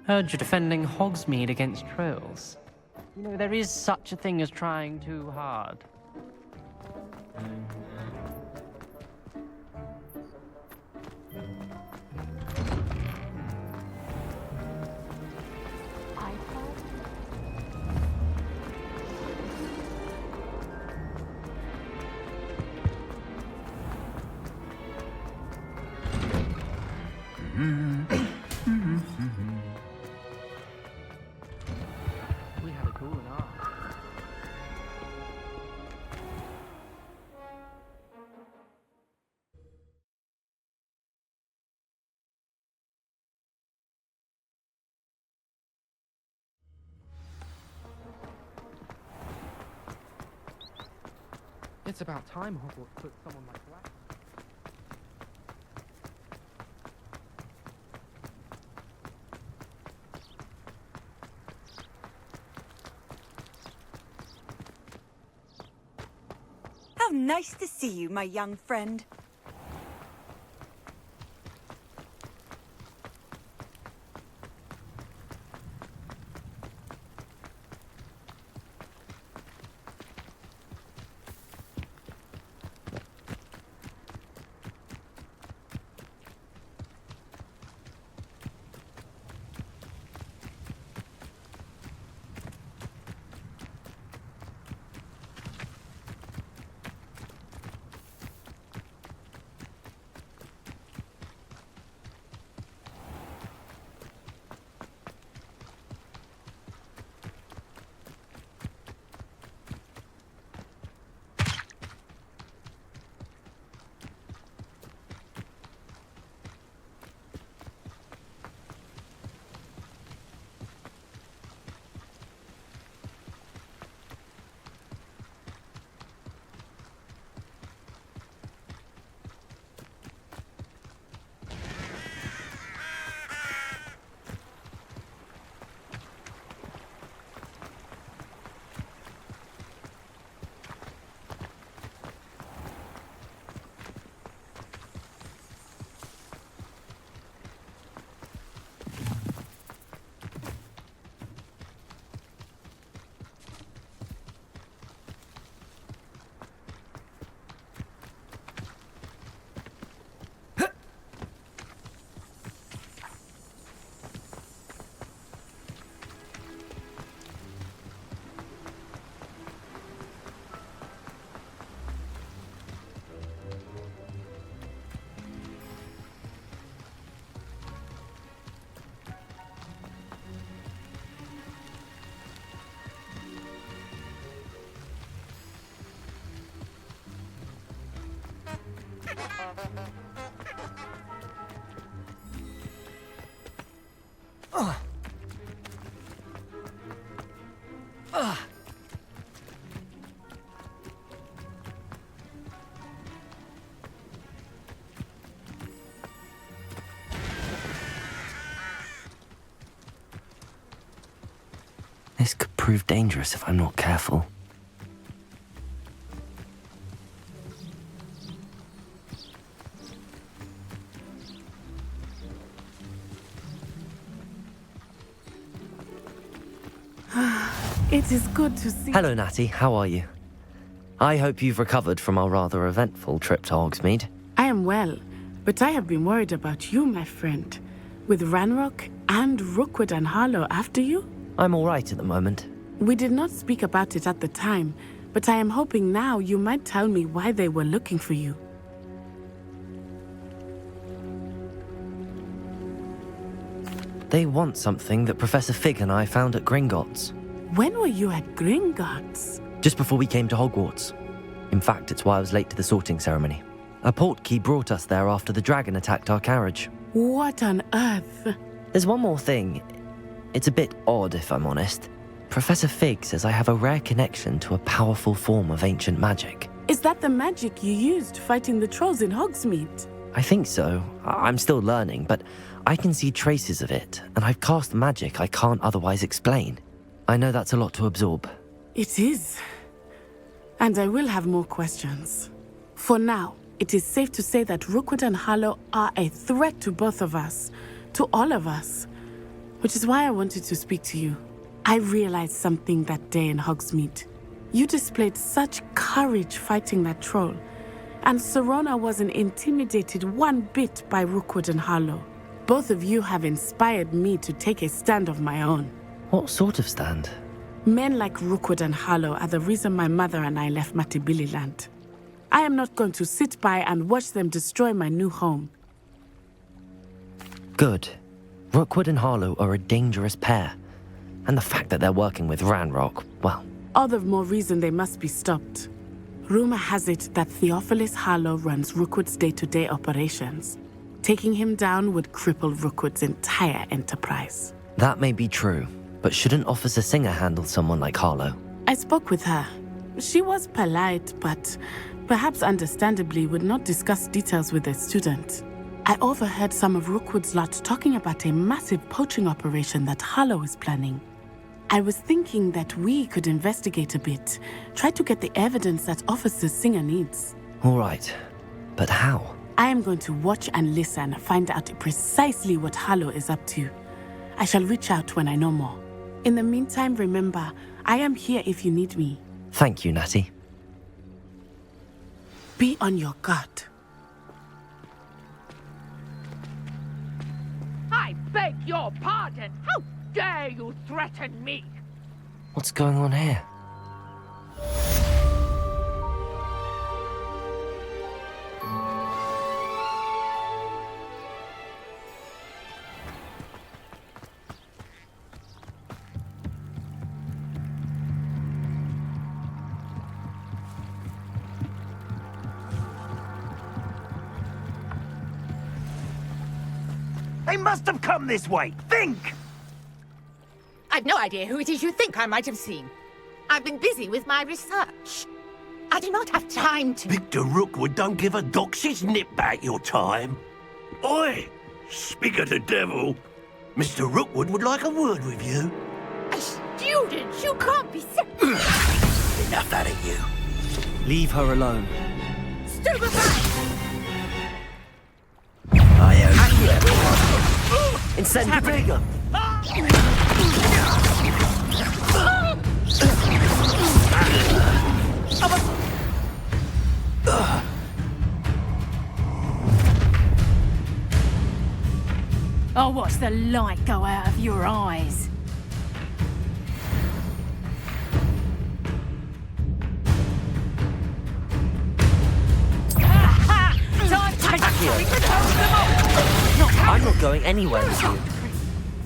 Heard you're defending Hogsmeade against trolls. You know, there is such a thing as trying too hard. It's about time Hogwarts put someone like Black. How nice to see you, my young friend. This could prove dangerous if I'm not careful. It is good to see. Hello, Natty. How are you? I hope you've recovered from our rather eventful trip to Hogsmeade. I am well, but I have been worried about you, my friend. With Ranrock and Rookwood and Harlow after you? I'm all right at the moment. We did not speak about it at the time, but I am hoping now you might tell me why they were looking for you. They want something that Professor Fig and I found at Gringotts. When were you at Gringotts? Just before we came to Hogwarts. In fact, it's why I was late to the sorting ceremony. A portkey brought us there after the dragon attacked our carriage. What on earth? There's one more thing. It's a bit odd, if I'm honest. Professor Fig says I have a rare connection to a powerful form of ancient magic. Is that the magic you used fighting the trolls in Hogsmeade? I think so. I'm still learning, but I can see traces of it, and I've cast magic I can't otherwise explain. I know that's a lot to absorb. It is. And I will have more questions. For now, it is safe to say that Rookwood and Harlow are a threat to both of us, to all of us. Which is why I wanted to speak to you. I realized something that day in Hogsmeade. You displayed such courage fighting that troll, and Serona wasn't intimidated one bit by Rookwood and Harlow. Both of you have inspired me to take a stand of my own. What sort of stand? Men like Rookwood and Harlow are the reason my mother and I left Matibili Land. I am not going to sit by and watch them destroy my new home. Good. Rookwood and Harlow are a dangerous pair. And the fact that they're working with Ranrock, well... All the more reason they must be stopped. Rumor has it that Theophilus Harlow runs Rookwood's day-to-day operations. Taking him down would cripple Rookwood's entire enterprise. That may be true, but shouldn't Officer Singer handle someone like Harlow? I spoke with her. She was polite, but perhaps understandably would not discuss details with a student. I overheard some of Rookwood's lot talking about a massive poaching operation that Harlow is planning. I was thinking that we could investigate a bit, try to get the evidence that Officer Singer needs. All right, but how? I am going to watch and listen, find out precisely what Harlow is up to. I shall reach out when I know more. In the meantime, remember, I am here if you need me. Thank you, Natty. Be on your guard. I beg your pardon. How dare you threaten me? What's going on here? They must have come this way. Think! I've no idea who it is you think I might have seen. I've been busy with my research. I do not have time to... Victor Rookwood don't give a doxy's nip back your time. Oi! Speak of the devil. Mr. Rookwood would like a word with you. A student? You can't be so... Enough out of you. Leave her alone. Stupefy! I owe you. Incendiary! I'll watch the light go out of your eyes. I'm not going anywhere with you.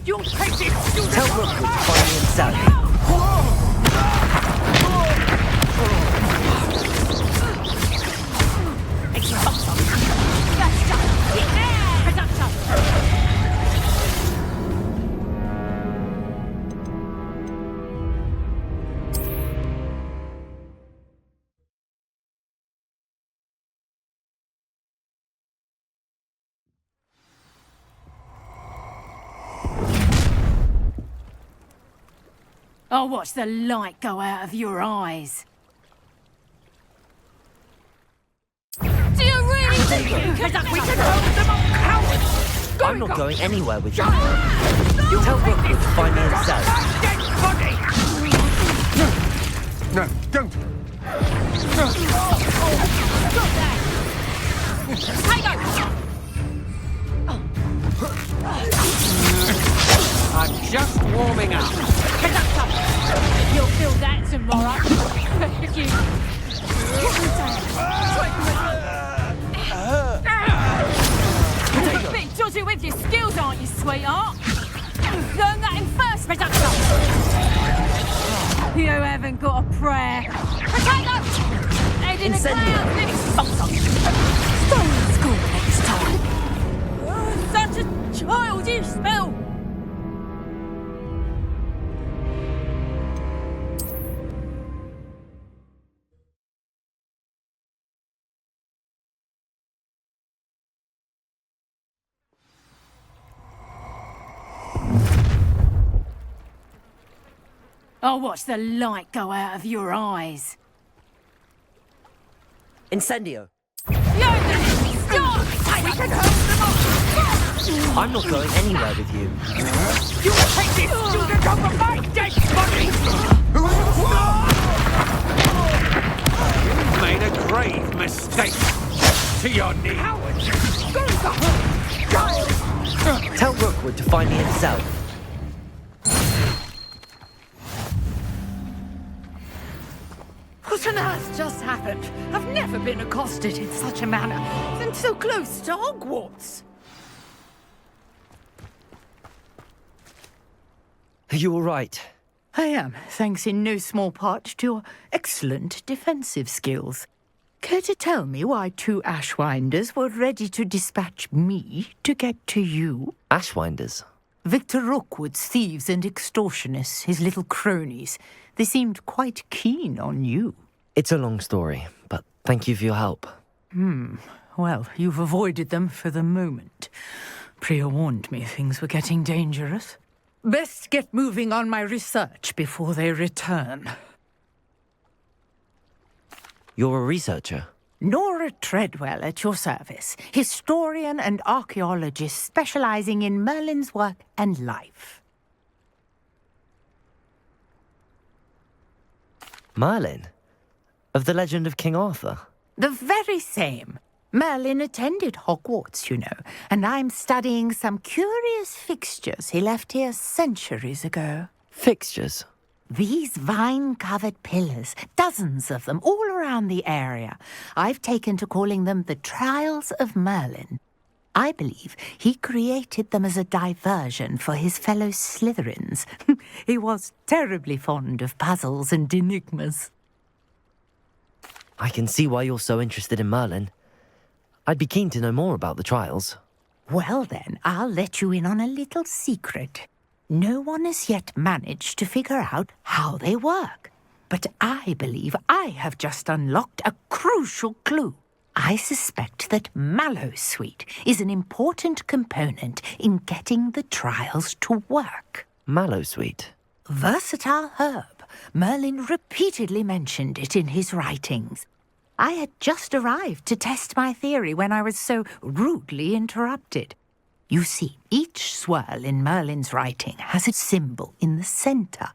You'll take this! Tell Rookwood to find me in Sally. I'll watch the light go out of your eyes. Do you really think you can... We can hold them on cowards! I'm not going anywhere with you. Tell Rookwood to find me in Sally. No, don't! I'm just warming up. You'll feel that tomorrow. If you... You're a bit dodgy with your skills, aren't you, sweetheart? Learn that in first production. You haven't got a prayer. Potato! Head in the clouds, stay in school next time. Oh, such a childish spell. I'll watch the light go out of your eyes. Incendio! Stop! We can hold them off! I'm not going anywhere with you. You take this student off of my dead body! You've made a grave mistake. To your knee. Tell Rookwood to find me in Sally. What on earth just happened? I've never been accosted in such a manner, and so close to Hogwarts. Are you all right? I am, thanks in no small part to your excellent defensive skills. Care to tell me why two Ashwinders were ready to dispatch me to get to you? Ashwinders? Victor Rookwood's thieves and extortionists, his little cronies. They seemed quite keen on you. It's a long story, but thank you for your help. Well, you've avoided them for the moment. Priya warned me things were getting dangerous. Best get moving on my research before they return. You're a researcher? Nora Treadwell at your service, historian and archaeologist specializing in Merlin's work and life. Merlin? Of the legend of King Arthur? The very same. Merlin attended Hogwarts, you know, and I'm studying some curious fixtures he left here centuries ago. Fixtures? These vine-covered pillars, dozens of them, all around the area. I've taken to calling them the Trials of Merlin. I believe he created them as a diversion for his fellow Slytherins. He was terribly fond of puzzles and enigmas. I can see why you're so interested in Merlin. I'd be keen to know more about the trials. Well then, I'll let you in on a little secret. No one has yet managed to figure out how they work. But I believe I have just unlocked a crucial clue. I suspect that mallowsweet is an important component in getting the trials to work. Mallowsweet? Versatile herb. Merlin repeatedly mentioned it in his writings. I had just arrived to test my theory when I was so rudely interrupted. You see, each swirl in Merlin's writing has a symbol in the center.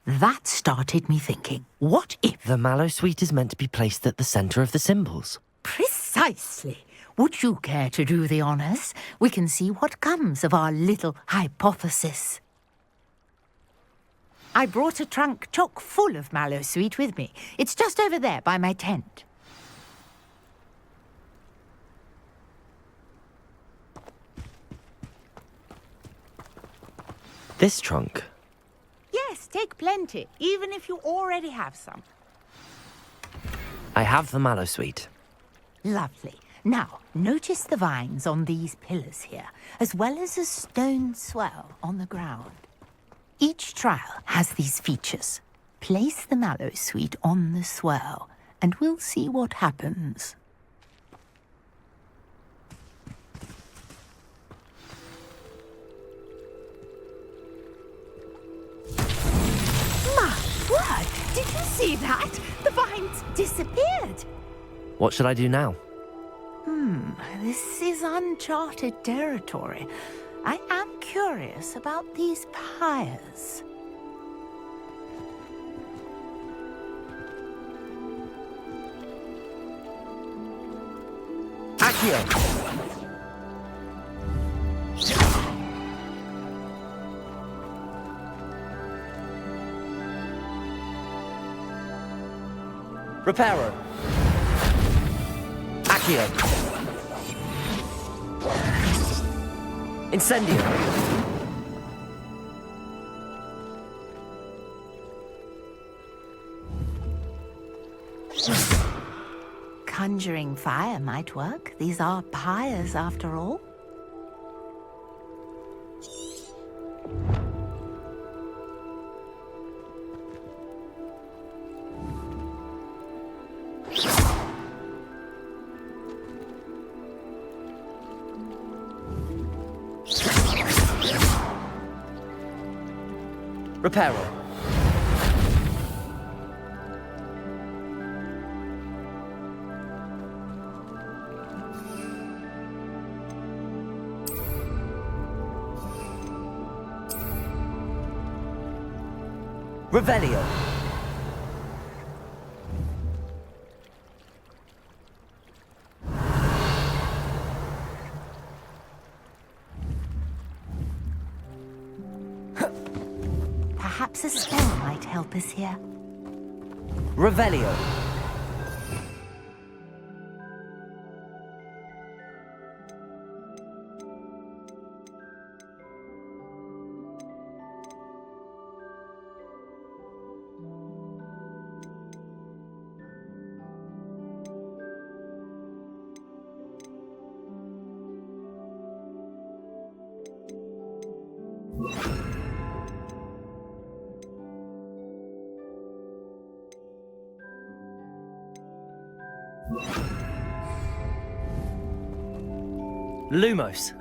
That started me thinking, what if... The mallowsweet is meant to be placed at the center of the symbols. Precisely. Would you care to do the honors? We can see what comes of our little hypothesis. I brought a trunk chock full of mallowsweet with me. It's just over there by my tent. This trunk? Yes, take plenty, even if you already have some. I have the mallowsweet. Lovely. Now, notice the vines on these pillars here, as well as a stone swell on the ground. Each trial has these features. Place the mallowsweet on the swirl, and we'll see what happens. My word! Did you see that? The vines disappeared. What should I do now? This is uncharted territory. I am curious about these pyres. Accio! Reparo! Accio! Incendio! Conjuring fire might work. These are pyres, after all. Reparo! Revelio! Perhaps a spell might help us here. Revelio! Lumos.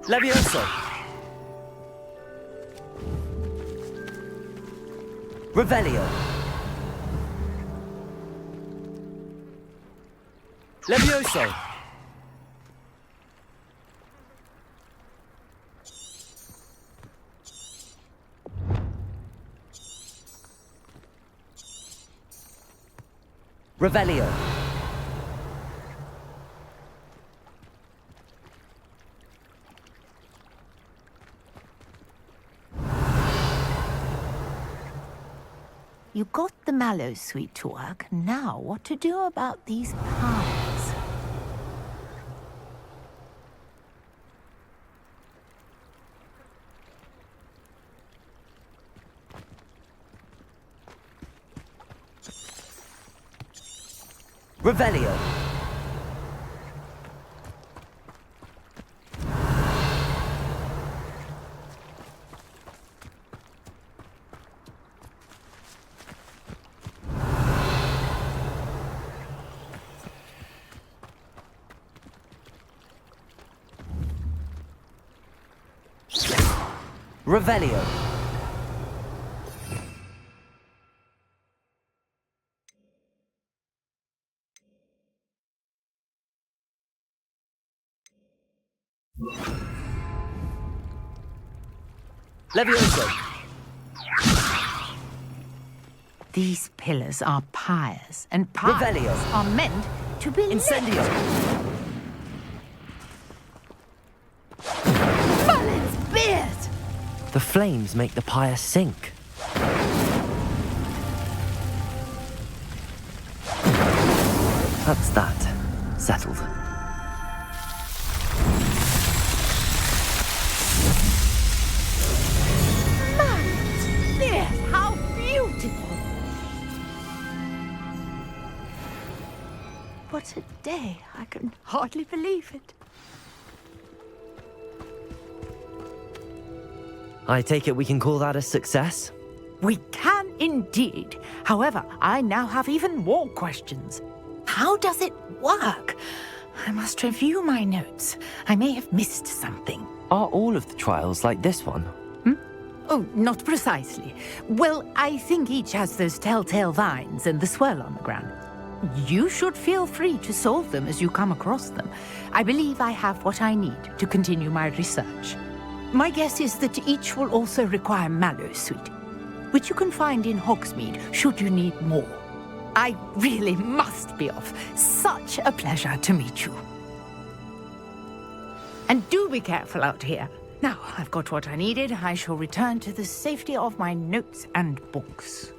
Levioso. Revelio. Levioso. Revelio. You got the Mallow suite to work. Now, what to do about these powers? Revelio. Revelio. Levioso. These pillars are pyres, and pyres Revelio. are meant to be Incendio. Merlin's beard! The flames make the pyre sink. That's that. Settled. Merlin's beard! How beautiful! What a day. I can hardly believe it. I take it we can call that a success? We can indeed. However, I now have even more questions. How does it work? I must review my notes. I may have missed something. Are all of the trials like this one? Oh, not precisely. Well, I think each has those telltale vines and the swirl on the ground. You should feel free to solve them as you come across them. I believe I have what I need to continue my research. My guess is that each will also require Mallow suite, which you can find in Hogsmeade should you need more. I really must be off. Such a pleasure to meet you. And do be careful out here. Now, I've got what I needed. I shall return to the safety of my notes and books.